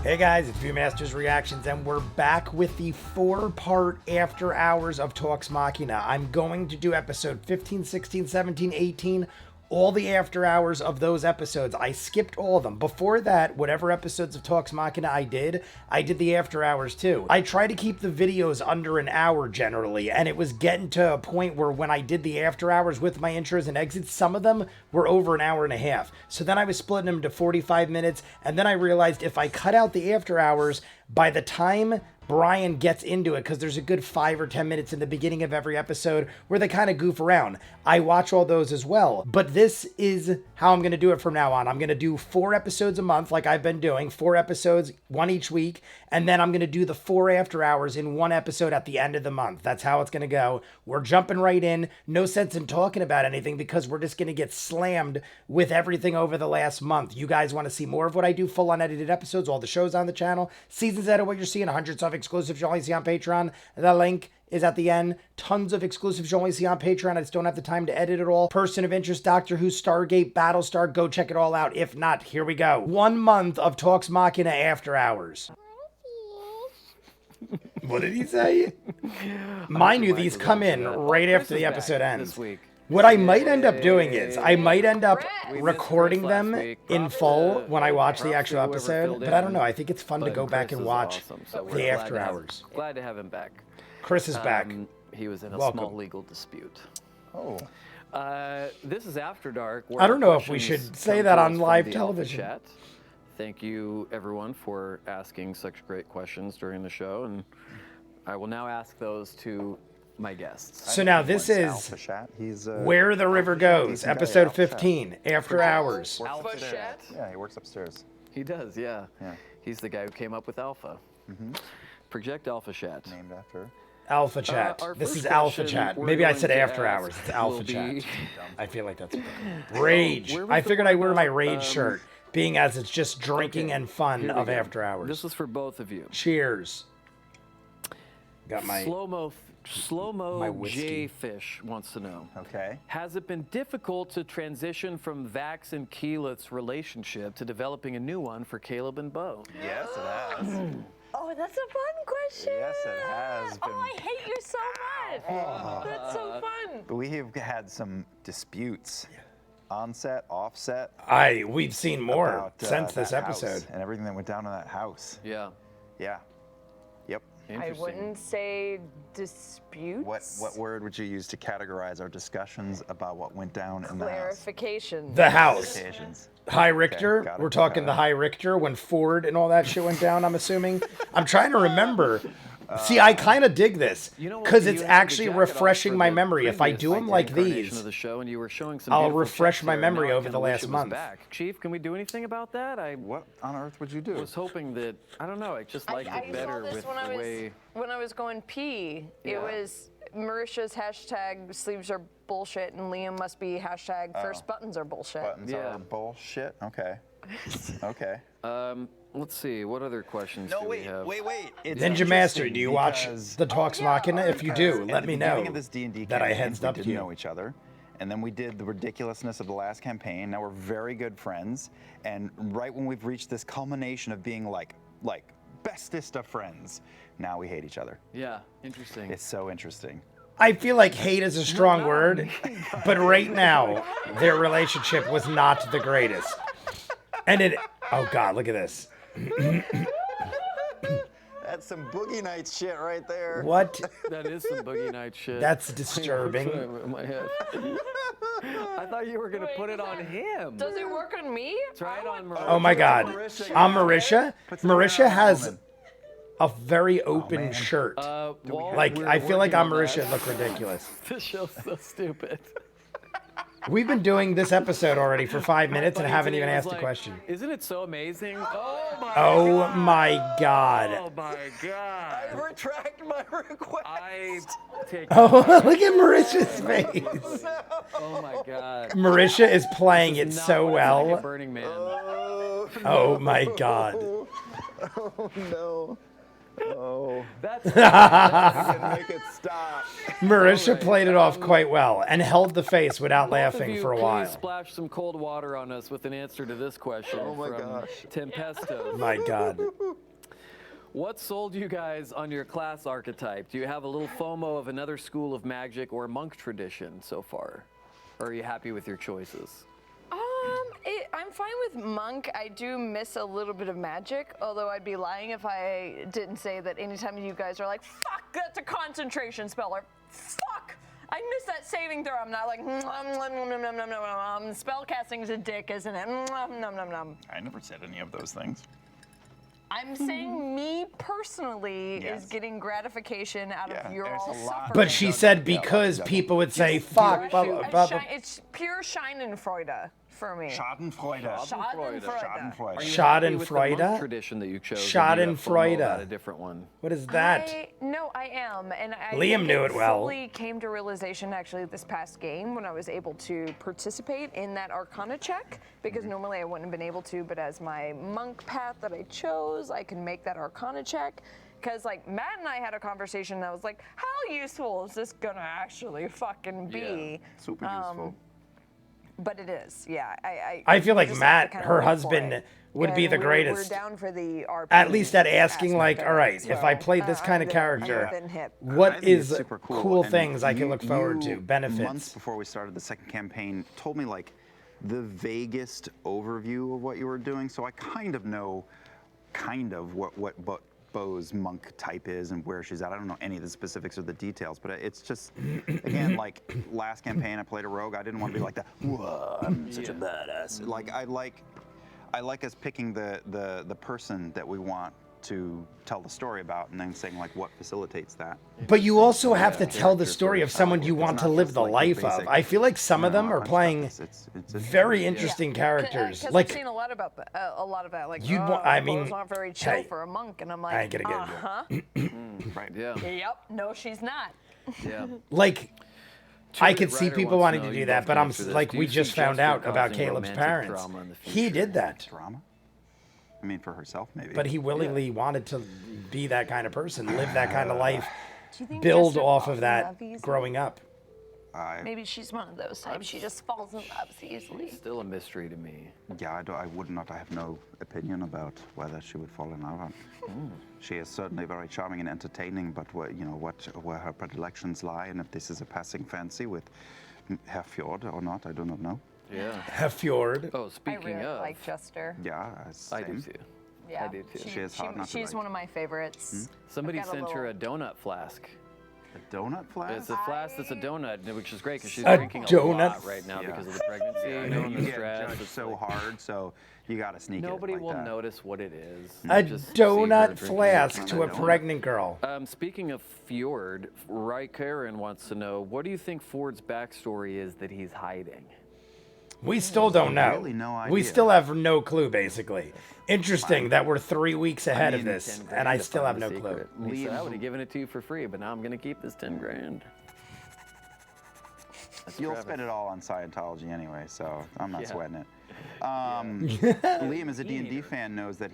Hey guys, it's ViewMasters Reactions, and we're back with the 4-part After Hours of Talks Machina. I'm going to do episode 15, 16, 17, 18, all the After Hours of those episodes. I skipped all of them. Before that, whatever episodes of Talks Machina I did the After Hours too. I try to keep the videos under an hour generally, and it was getting to a point where when I did the After Hours with my intros and exits, some of them were over an hour and a half. So then I was splitting them to 45 minutes, and then I realized if I cut out the After Hours, by the time Brian gets into it, because there's a good 5 or 10 minutes in the beginning of every episode where they kind of goof around. I watch all those as well. But this is how I'm going to do it from now on. I'm going to do 4 episodes a month like I've been doing. 4 episodes, 1 each week. And then I'm going to do the 4 After Hours in 1 episode at the end of the month. That's how it's going to go. We're jumping right in. No sense in talking about anything because we're just going to get slammed with everything over the last month. You guys want to see more of what I do, full unedited episodes, all the shows on the channel, seasons out of what you're seeing, hundreds of exclusives you only see on Patreon. The link is at the end. Tons of exclusives you only see on Patreon. I just don't have the time to edit it all. Person of interest, Doctor Who, Stargate, Battlestar. Go check it all out. If not, here we go. 1 month of Talks Machina After Hours. What did he say? Mind you, these come in right after the episode ends. What I might end up doing is, I might end up recording them in full when I watch the actual episode, but I don't know. I think it's fun to go back and watch the After Hours. Glad to have him back. Chris is back. He was in a Welcome. small legal dispute. Oh. This is After Dark. I don't know if we should say that on live television. Chat. Thank you, everyone, for asking such great questions during the show, and I will now ask those to my guests. So now this is Where the River Goes, episode 15, After Hours. Alpha Chat? Yeah, he works upstairs. He does, yeah. He's the guy who came up with Alpha. Project Alpha Chat. Named after. Alpha Chat. This is Alpha Chat. Maybe I said After Hours. It's Alpha Chat. I feel like that's Rage. I figured I'd wear my Rage shirt, being as it's just drinking and fun of After Hours. This is for both of you. Cheers. Got my Slow-mo J-Fish wants to know. Okay. Has it been difficult to transition from Vax and Keyleth's relationship to developing a new one for Caleb and Bo? Yes, it has. Oh, that's a fun question. Yes, it has been. Oh, I hate you so much. That's so fun. But we have had some disputes. On-set, off-set. We've seen more about, since this that house episode. and everything that went down in that house. Yeah. Yeah. Yep. I wouldn't say disputes. What word would you use to categorize our discussions about what went down in the house? Clarification. The house. Clarifications. High Richter. Okay, got it, We're talking the High Richter when Fjord and all that shit went down, I'm assuming. I'm trying to remember. See, I kind of dig this because it's actually refreshing my memory. If I do them like these, I'll refresh my memory over the last month. Chief, can we do anything about that? What on earth would you do? I was hoping that, I don't know, I just liked it better with the way... When I was going pee, it was Marisha's hashtag sleeves are bullshit and Liam must be hashtag first buttons are bullshit. Buttons are bullshit? Okay. Okay. Let's see, what other questions do we have? Wait. It's Ninja Master, do you watch the Talks Machina? If you do, At let the me beginning know of this D&D that I campaign, heads up we to didn't you. know each other. And then we did the ridiculousness of the last campaign. Now we're very good friends. And right when we've reached this culmination of being like bestest of friends, now we hate each other. Yeah, interesting. It's so interesting. I feel like hate is a strong word, but right now, their relationship was not the greatest. And oh God, look at this. That's some Boogie Nights shit right there. What? That is some Boogie Night shit. That's disturbing. In my head. I thought you were going to put it on him. Does it work on me? Try it on Marisha. Oh my God. On Marisha? Marisha has a very open shirt. Like, I feel like on Marisha it looked ridiculous. This show's so stupid. We've been doing this episode already for 5 minutes and haven't even asked a question. Isn't it so amazing? Oh my God. Oh my God. I retract my request. I take Oh, look at Marisha's face. Oh my God. Marisha is playing it so well. Burning Man. Oh my God. Oh no. Oh, That's make it stop. Marisha All right, played it off quite well and held the face without both of laughing you, for a please while. splash some cold water on us with an answer to this question Oh my from gosh. Tempesto. My God. What sold you guys on your class archetype? Do you have a little FOMO of another school of magic or monk tradition so far? Or are you happy with your choices? I'm fine with monk. I do miss a little bit of magic, although I'd be lying if I didn't say that anytime you guys are like, fuck, that's a concentration spell, or fuck, I missed that saving throw. I'm not like, spell casting's a dick, isn't it? I never said any of those things. I'm saying me personally Yes. is getting gratification out Yeah, of your there's all a lot. suffering. But she said because people would say, fuck, blah, blah, blah, blah. It's pure Schadenfreude for me. Schadenfreude. Schadenfreude. Schadenfreude. Are you Schadenfreude? happy with the monk tradition that you chose? or do you have FOMO about a different one? What is that? No, I am, and I Liam think knew it well. fully came to realization actually this past game when I was able to participate in that Arcana check, because normally I wouldn't have been able to, but as my monk path that I chose, I can make that Arcana check. Because like Matt and I had a conversation that was like, how useful is this gonna actually fucking be? Super useful. But it is, yeah. I feel like just have Matt, to kinda her wait for husband, it. would be And the we're greatest. down for the RP At least at asking, like, aspect all of right, it, if I so, played this kind of I'm character, within hip. I what think is it's super cool And things I can you- look forward to? you, Benefits. Months before we started the second campaign, told me like the vaguest overview of what you were doing, so I kind of know what Bo's monk type is and where she's at. I don't know any of the specifics or the details, but it's just, again, like last campaign I played a rogue. I didn't want to be like that. Whoa, I'm such a badass. Like I like us picking the person that we want to tell the story about, and then saying like what facilitates that. But you also have to tell the character story of first. someone you It's want to not live just the like your life of. basic, I feel like some of them are punch playing stuff. It's very interesting characters. Because Like, I've seen a lot about a lot of that. Like, You'd wa- I mean, Bo's not very chill hey, for a monk, and I'm like, I ain't gonna get into it. right. Yeah. Yep, no, she's not. Yeah. like, I Trudy could see Ryder people wants wanting know, to you do that, both but can I'm answer this. like, Do we you just see found Jester out about causing Caleb's romantic parents. drama in the He future? did that, Drama. I mean, for herself maybe. but he willingly wanted to be that kind of person, live that kind of life, Do you think build Jester off falls of in that love easily? growing up. Maybe she's one of those types. She just falls in love so easily. Still a mystery to me. Yeah, I would not. I have no opinion about whether she would fall in love. She is certainly very charming and entertaining, but where her predilections lie, and if this is a passing fancy with Herr Fjord or not, I do not know. Yeah. Fjord. Oh, I speaking really of, like Jester. Yeah, I do same. too. Yeah, I do too. She is hard not to she's like. one of my favorites. Somebody I've got a sent her a little- donut flask. A donut flask? It's a flask that's a donut, which is great because she's A drinking a donut? lot right now Yeah. because of the pregnancy, I you know know, and you the get stress. judged It's so like, hard, so you gotta sneak nobody it like will that. notice what it is. A Just see her donut drinking flask a to a donut. pregnant girl. Speaking of Fjord, Karen wants to know, what do you think Ford's backstory is that he's hiding? We still don't know. Really no We idea. still have no clue, basically. Interesting that we're 3 weeks ahead of mean, this, 10 and grand I to still find have the no clue. secret. And he said, I would have given it to you for free, but now I'm going to keep this 10 grand. That's You'll Travis. spend it all on Scientology anyway, so I'm not Yeah. sweating it. Liam, as a D&D fan, knows that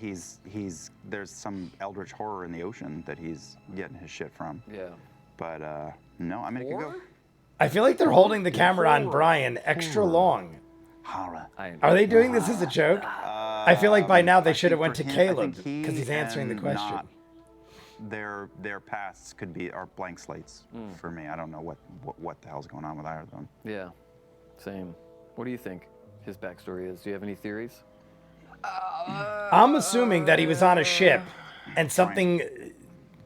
there's some eldritch horror in the ocean that he's getting his shit from. Yeah. But no, I mean, it could go Or? I feel like they're holding the camera on Brian extra long. horror. Are they doing this as a joke? I feel like by now they should have went to For him, I Caleb think he because he's answering the and question. not- Their pasts are blank slates for me. I don't know what the hell's going on with either of them. Yeah. Same. What do you think his backstory is? Do you have any theories? I'm assuming that he was on a ship and something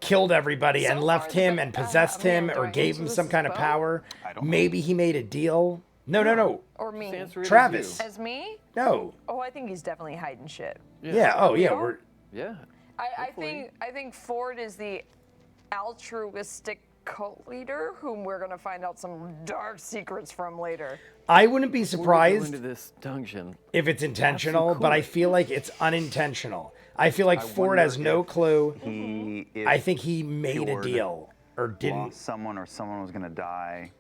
killed everybody and So left far, him the- and possessed him do or I gave answer him this some as kind of Bo? power. I don't know. Maybe he made a deal. No. Or me. Just answer it as Travis. you. As me? No. Oh, I think he's definitely hiding shit. Yeah. Oh, yeah. Real? We're Yeah. I think Ford is the altruistic cult leader whom we're gonna find out some dark secrets from later. I wouldn't be Before we go surprised into this dungeon. if it's intentional, but I feel like it's unintentional. I feel like Ford wonder has no if clue. He, if I think he made a Fjord deal or didn't. lost someone or someone was gonna die,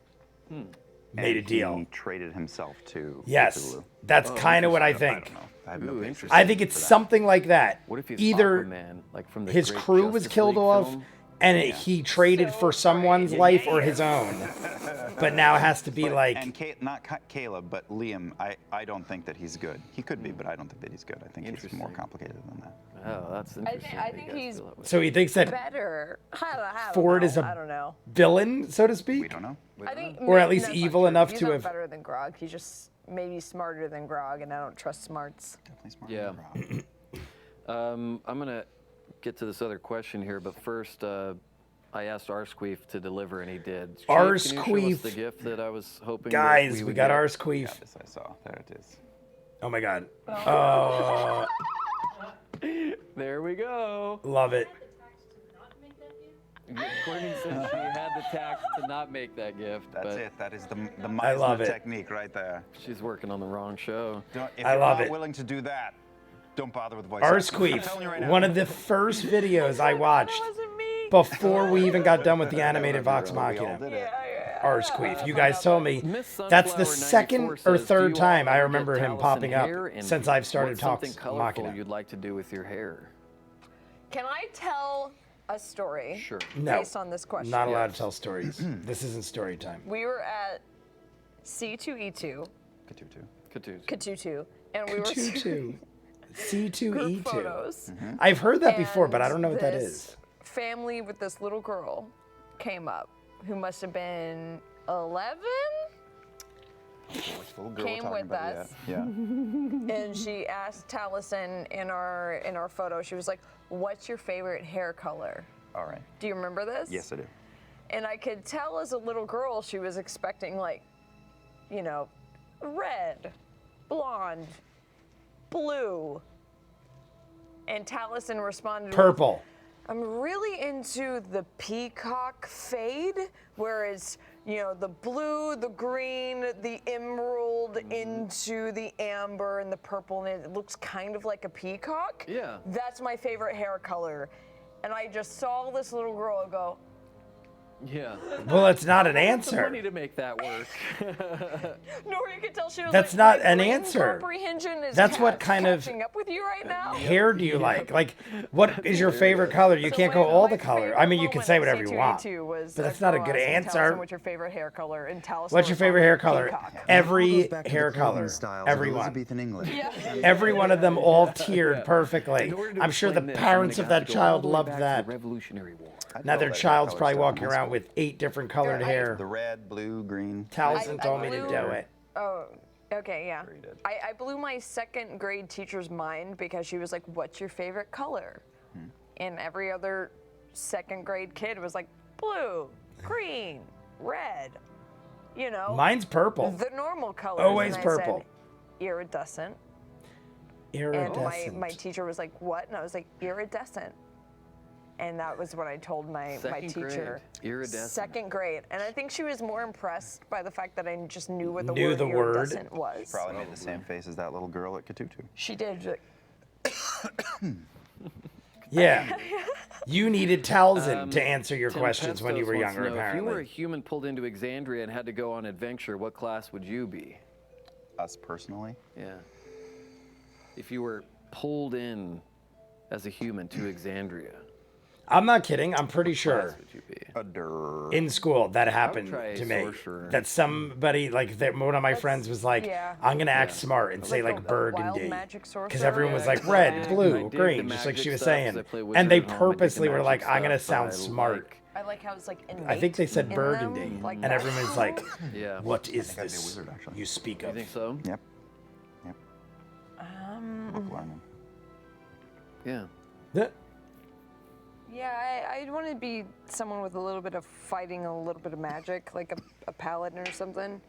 made a deal. He traded himself to Yes, Cthulhu. that's kind of what I I think. don't know. I have no Ooh, patience interesting. I think it's something like that. What if he's Either Aquaman, like from the his great crew was Justice killed League off, film? and he traded So for someone's great. life or his own. But now it has to be like, And not Caleb, but Liam, I don't think that he's good. He could be, but I don't think that he's good. I think he's more Interesting. complicated than that. Oh, that's interesting. I that you think guys he's feel that way. so he thinks that Better. I don't Fjord know. is a- I don't know. villain, so to We speak. don't know. I think Or at maybe least that's not evil true. enough He's to not have- better than Grog. He's just maybe smarter than Grog, and I don't trust smarts. Definitely smart. Yeah. I'm gonna get to this other question here, but first, I asked Arsqueef to deliver, and he did. Chief, can you show us Arsqueef. the gift that I was hoping that Guys, we we would got get? Arsqueef. This I saw. There it is. Oh my god. Oh, There we go. love it. Courtney said she had the tact to not make that gift, That's but it. That is the I love Meisner it. technique right there. she's working on the wrong show. If I you're love not it. willing to do that, don't bother with voice acting. I'm telling you right Arsqueef, now. one of the first videos I watched That wasn't me. before we even got done with the animated Vox We all Machina. did it. Arsqueef. You guys told me Miss that's the Sunflower second 94 or says, "Do third you time all I ever remember get him Taliesin popping up hair envy? since I've started What's something Vox colorful Machina. you'd like to do with your hair? Can I tell a story Sure. No, based on this question? not allowed to tell stories. This isn't story time. We were at C2E2, Katutu. Katutu, and we were C2, C2E2. group photos. I've heard that before, but I don't know what that this is. Family with this little girl came up who must have been 11, Which little girl Came we're talking with about? us. Yeah. and she asked Taliesin in our photo. She was like, "What's your favorite hair color?" All right. Do you remember this? Yes, I do. And I could tell as a little girl she was expecting like, you know, red, blonde, blue. And Taliesin responded with, Purple. I'm really into the peacock fade, where it's, you know, the blue, the green, the emerald into the amber and the purple, and it looks kind of like a peacock. Yeah. That's my favorite hair color. And I just saw this little girl go, Yeah. Well, it's not an Some answer. money to make that work. Nor you could tell she was That's like, not my an brain answer. Comprehension is That's what kind of catching up with you right now. hair do you like? Like, what is your favorite color? You So can't go my- all my the color. favorite I mean, you can moment say at whatever you want. C2E2 was but that's a not a girl good asking answer. Taliesin, what's your favorite hair color? And Taliesin What's your favorite hair color? Peacock. Every Goes back to hair the clothing color. styles of Everyone. Elizabethan England. Every one of them all tiered perfectly. In order to I'm sure the explain this, parents I'm of gonna that have to go all child the way loved back to that. the Revolutionary War. Now their child's probably walking around with 8 different colored Yeah, hair. The red, blue, green. Taliesin I told me to blew- do it. Oh, okay, yeah. Sure you did. I blew my second grade teacher's mind because she was like, what's your favorite color? And every other second grade kid was like, blue, green, red, you know? Mine's purple. The normal colors. Always and I purple. Said, iridescent. And Iridescent. my teacher was like, what? And I was like, iridescent. And that was what I told my Second teacher. grade, iridescent. Second grade. And I think she was more impressed by the fact that I just knew what the Knew word the word. iridescent was. Probably made the same face as that little girl at Katutu. She did. She's like, Yeah. You needed Taliesin to answer your Tim questions when you Pestos were wants to younger, know, If you were a apparently. human pulled into Exandria and had to go on adventure, what class would you be? Us personally. Yeah. If you were pulled in as a human to Exandria, I'm not kidding. I'm pretty what sure class would you be? A der. in school that happened try to me. sorcerer. That somebody, like, that one of my friends was like, yeah. I'm going to act smart and say, Like like, a wild burgundy. magic sorcerer? Because everyone was Yeah, like I red, did blue, the green, just like magic she was stuff 'cause saying. I play And they Wizard at home. I did the purposely were like, magic I'm going to stuff, sound but I smart. like- I like how it's like innate I think they said in them, burgundy. like And that. everyone's like, Yeah. what is think I'd be a this wizard, actually. you speak You of? think so? Yep. Yep. Book learning. Yeah. Yeah. Yeah, I'd want to be someone with a little bit of fighting, a little bit of magic, like a paladin or something.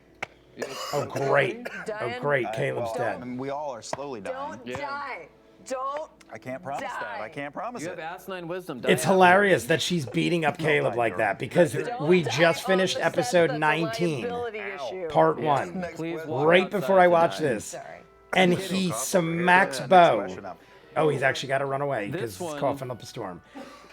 Oh, great. Oh, Dying? great. Caleb's Well, dead. I mean, we all are slowly dying. Don't Yeah. die. Don't. I can't promise that. I die. can't promise You it. have asinine wisdom. It's die out. hilarious that she's beating up Caleb die, like girl. that because Don't we die just on finished the set, episode that's a 19, liability issue. part Yeah. 1, Please question. walk right outside before I to watched die. this. Sorry. And he smacks Next Bo. question up. Oh, he's actually got to run away because This he's one- coughing up a storm.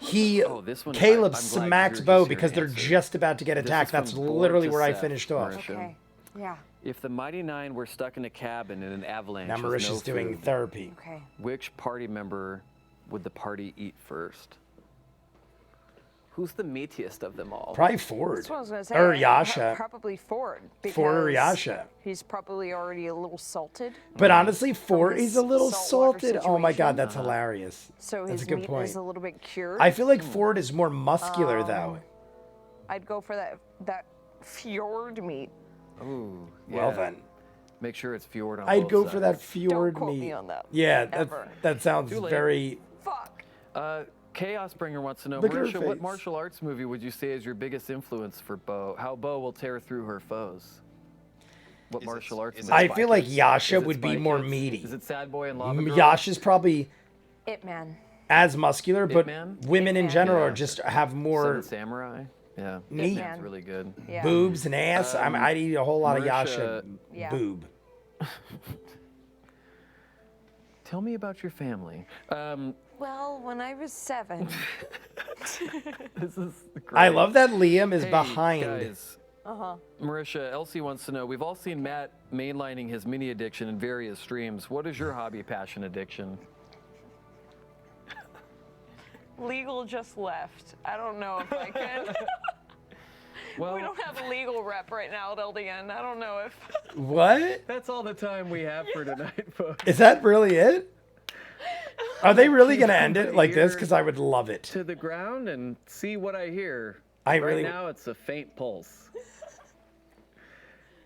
He, Oh, this one, Caleb I'm glad smacks you're Bo just here because to they're answer. just about to get This is attacked. from That's Board literally to where I Seth, finished off. Marisha. Okay. Yeah. If the Mighty Nine were stuck in a cabin in an avalanche Now with Marisha's no doing food, therapy. Okay. which party member would the party eat first? Who's the meatiest of them all? Probably Fjord. That's what I was gonna say. Or I- Yasha. Probably Fjord. Fjord or because Yasha. He's probably already a little salted. But honestly, Fjord, his he's a little saltwater salted. Oh my God, situation. that's hilarious. So That's his a good meat point. is a little bit cured. I feel like Fjord is more muscular though. I'd go for that Fjord meat. Ooh, Well yeah. then. Make sure it's Fjord on I'd both go for that sides. Fjord quote meat. me on that, Yeah, ever. that sounds Too late. very. Fuck. Chaos Bringer wants to know, Look at her Marisha, what face. martial arts movie would you say is your biggest influence for Bo? How Bo will tear through her foes? What Is it- martial arts is it movie? I feel like Yasha Is it would be Spy more Kids? meaty. Is it Sad Boy and Lava Girl? Yasha's probably It man. as muscular, but Man? women in Man. general Yeah. are just have more Seven Samurai? Yeah. meat. That's really good. Yeah. boobs and ass. I'd eat a whole lot of Yasha Marisha- Yeah. boob. Tell me about your family. Well, when I was 7. This is great. I love that Liam is Hey, behind. Guys. Marisha, Elsie wants to know, we've all seen Matt mainlining his mini addiction in various streams. What is your hobby, passion, addiction? Legal just left. I don't know if I can. Well, We don't have a legal rep right now at LDN. I don't know if. What? that's all the time we have for tonight, folks. Is that really it? Are they really Keep gonna end it my like this? ear Because I would love it. to the ground and see what I hear. I right really- now it's a faint pulse.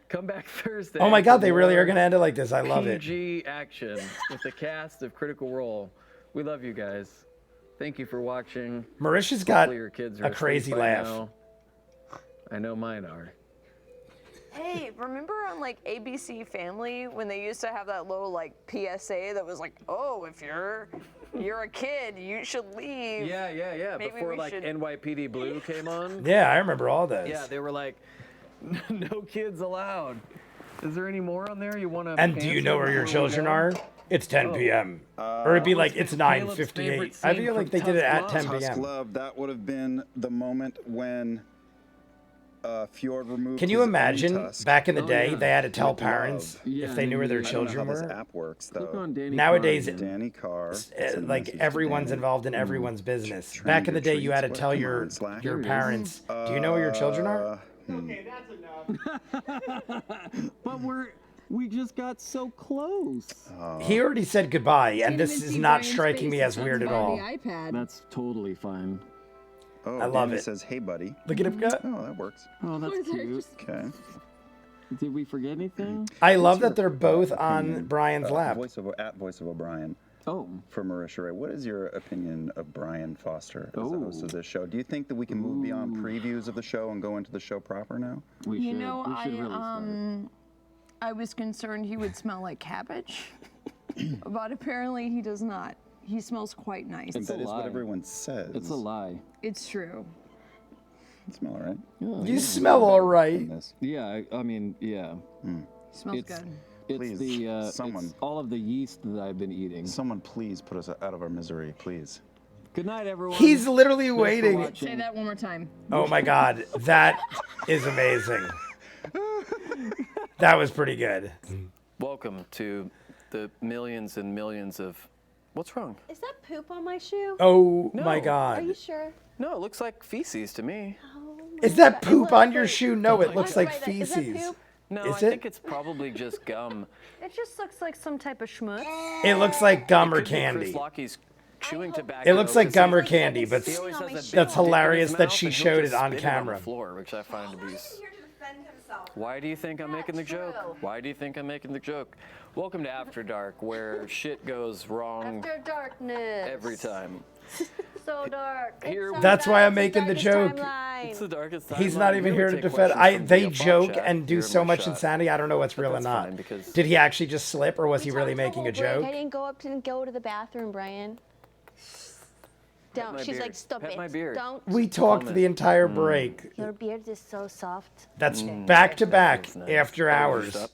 Come back Thursday. Oh my God, for they really more are gonna end it like this. I love it. PG action with the cast of Critical Role. We love you guys. Thank you for watching. Marisha's got Hopefully your kids are a asleep crazy by laugh. now. I know mine are. Hey, remember on like ABC Family when they used to have that little like PSA that was like, oh, if you're a kid, you should leave. Yeah. Maybe Before we like should- NYPD Blue came on. Yeah, I remember all those. Yeah, they were like, no kids allowed. Is there any more on there you want to? And do you know where your children are? It's 10 p.m. Or it'd be like it's Caleb's 9:58. favorite I scene feel like from they did it at Tusk 10 Love? Tusk p.m. Love, that would have been the moment when Fjord removed Can you his own imagine tusk. back in the day yeah. they had to tell With parents love. Yeah, if they knew where their I I don't know children how this were? app works Click though. on Danny Nowadays, Carr. Danny Carr. sent a Like message to everyone's Danny. involved in everyone's business. Trying Back to in the get day, you had to treats. tell What? Come your on, Slack. your Here it is. parents. Do you know where your children are? Okay, that's enough. But we just got so close. He already said goodbye, and Can't this even is see not Brian's striking me face. as weird at On all. the iPad. That's totally fine. Oh, I love Danny it. says, "Hey, buddy." Look at him go. Oh, that works. Oh, that's Was there cute. just- Okay. Did we forget anything? I love that they're both on Brian's lap. Voice of O'Brien Oh, for Marisha Ray. What is your opinion of Brian Foster as the host of this show? Do you think that we can move beyond previews of the show and go into the show proper now? we You should. know, we should really start. I was concerned he would smell like cabbage, but apparently he does not. He smells quite nice. It's That a is what lie. everyone says. It's a lie. It's true. You smell all right. You smell all In right. this. Yeah, I mean, yeah. Smells It's- good. It's Please, the someone. it's all of the yeast that I've been eating. Someone please put us out of our misery, please. Good night, everyone. He's literally Thanks for waiting. watching. Say that one more time. Oh my God, that is amazing. That was pretty good. Welcome to the millions and millions of. What's wrong? Is that poop on my shoe? Oh my No. Are you God. sure? No, it looks like feces to me. Oh my Is that God. poop Look, on your wait. shoe? No, it Look, looks like right there. Is that feces. poop? No, Is I it? think it's probably just gum. It just looks like some type of schmutz. It looks like gum or Could be candy. Chris Lockey's chewing hope- tobacco. It looks like 'cause gum or Like candy, it's but He sitting always on has my a shoe. big That's dick in his hilarious that mouth, she and he'll showed just it on spit camera. the floor, which I find to be. here to defend himself. Why do you think I'm making the joke? true. Why do you think I'm making the joke? Welcome to After Dark, where shit goes wrong After darkness. every time. So dark. Here- That's why I'm Sometimes making the darkest joke. timeline. It's the darkest time. He's not even here to defend. They joke and do so much insanity. I don't know what's real and that's not. fine, because- Did he actually just slip, or was he We really talked the making a whole break. joke? I didn't go to the bathroom, Brian. Don't. my She's beard. like, stop Pet it. my beard. Don't. We talked Comment. the entire break. Your beard is so soft. That's back to back feels nice. after hours. Stop.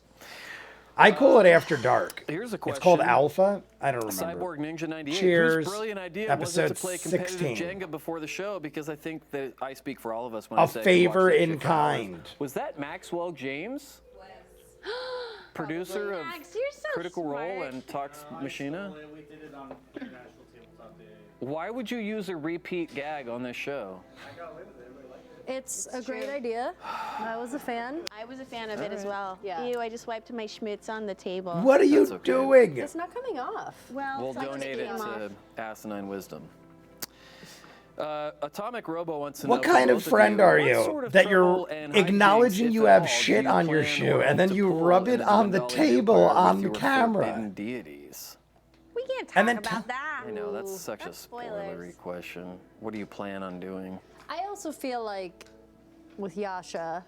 I call it after dark. Here's a question. It's called Alpha. I don't remember. Cyborg Ninja 98. Cheers. Whose brilliant idea Episode was it to play competitive 16. Jenga before the show? Because I think that I speak for all of us when A I say we favor watched that in shit for hours. kind. Was that Maxwell James? producer of Max, you're so Critical Role smart. and Talks Machina? We did it on International Tabletop Day. Why would you use a repeat gag on this show? I got away with it. Everybody liked it. It's a great idea. I was a fan. I was a fan of it as well. Yeah. Ew, I just wiped my schmitz on the table. What are you That's okay. doing? It's not coming off. Well, We'll some of donate it came off. to Asinine Wisdom. Atomic Robo wants to know. What kind from of both friend you, are what you sort of that you're trouble and hijinks, acknowledging if you at have all, do shit you on your plan shoe or and then hope you to pull rub it in on the Dolly table Empire on with the your camera? forbidden deities? We can't talk And then about that. I know that's such That's a spoilers. spoilery question. What do you plan on doing? I also feel like with Yasha,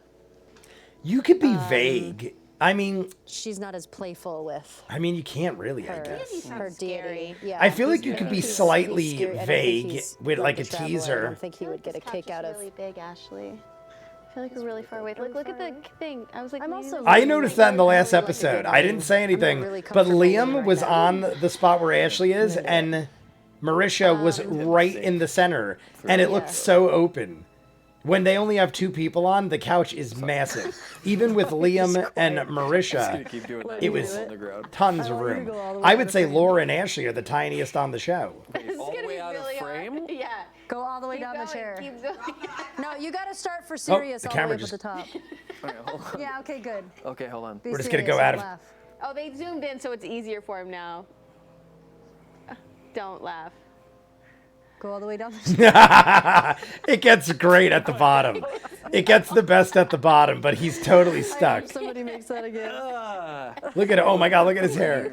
You could be vague. I mean, she's not as playful with you can't really, I her, guess. her scary. deity. Yeah, I feel like you he's- could be he's slightly scary. I don't think vague he's with going like to a travel. I teaser. don't think he would get a This kick couch out is of. really big, Ashley. I feel like we're really far away. Look at the thing. I was like, I'm leaning also over I really noticed like- that in the last really like a episode. good I didn't say I'm not anything, really but comfortable with Liam right was now. on the spot where Ashley is, and Marisha was right in the center, and it looked Yeah. so open. When they only have two people on, the couch is massive. Even with Liam and Just gonna Marisha, keep doing that. it was on the ground. tons of want you to room. go all the way I out would of say frame. Laura and Ashley are the tiniest on the show. All the way out of frame? Yeah. Go all the way Keep down going, the chair. keep going. No, you got to start for serious the all the way camera up at the top. Okay, hold on. Yeah, okay, good. Okay, hold on. Be We're just gonna serious, go out don't of- laugh. Oh, they zoomed in, so it's easier for him now. Don't laugh. Go all the way down the chair. It gets great at the bottom. It gets the best at the bottom, but he's totally stuck. If somebody makes that again. Look at it. Oh my God, look at his hair.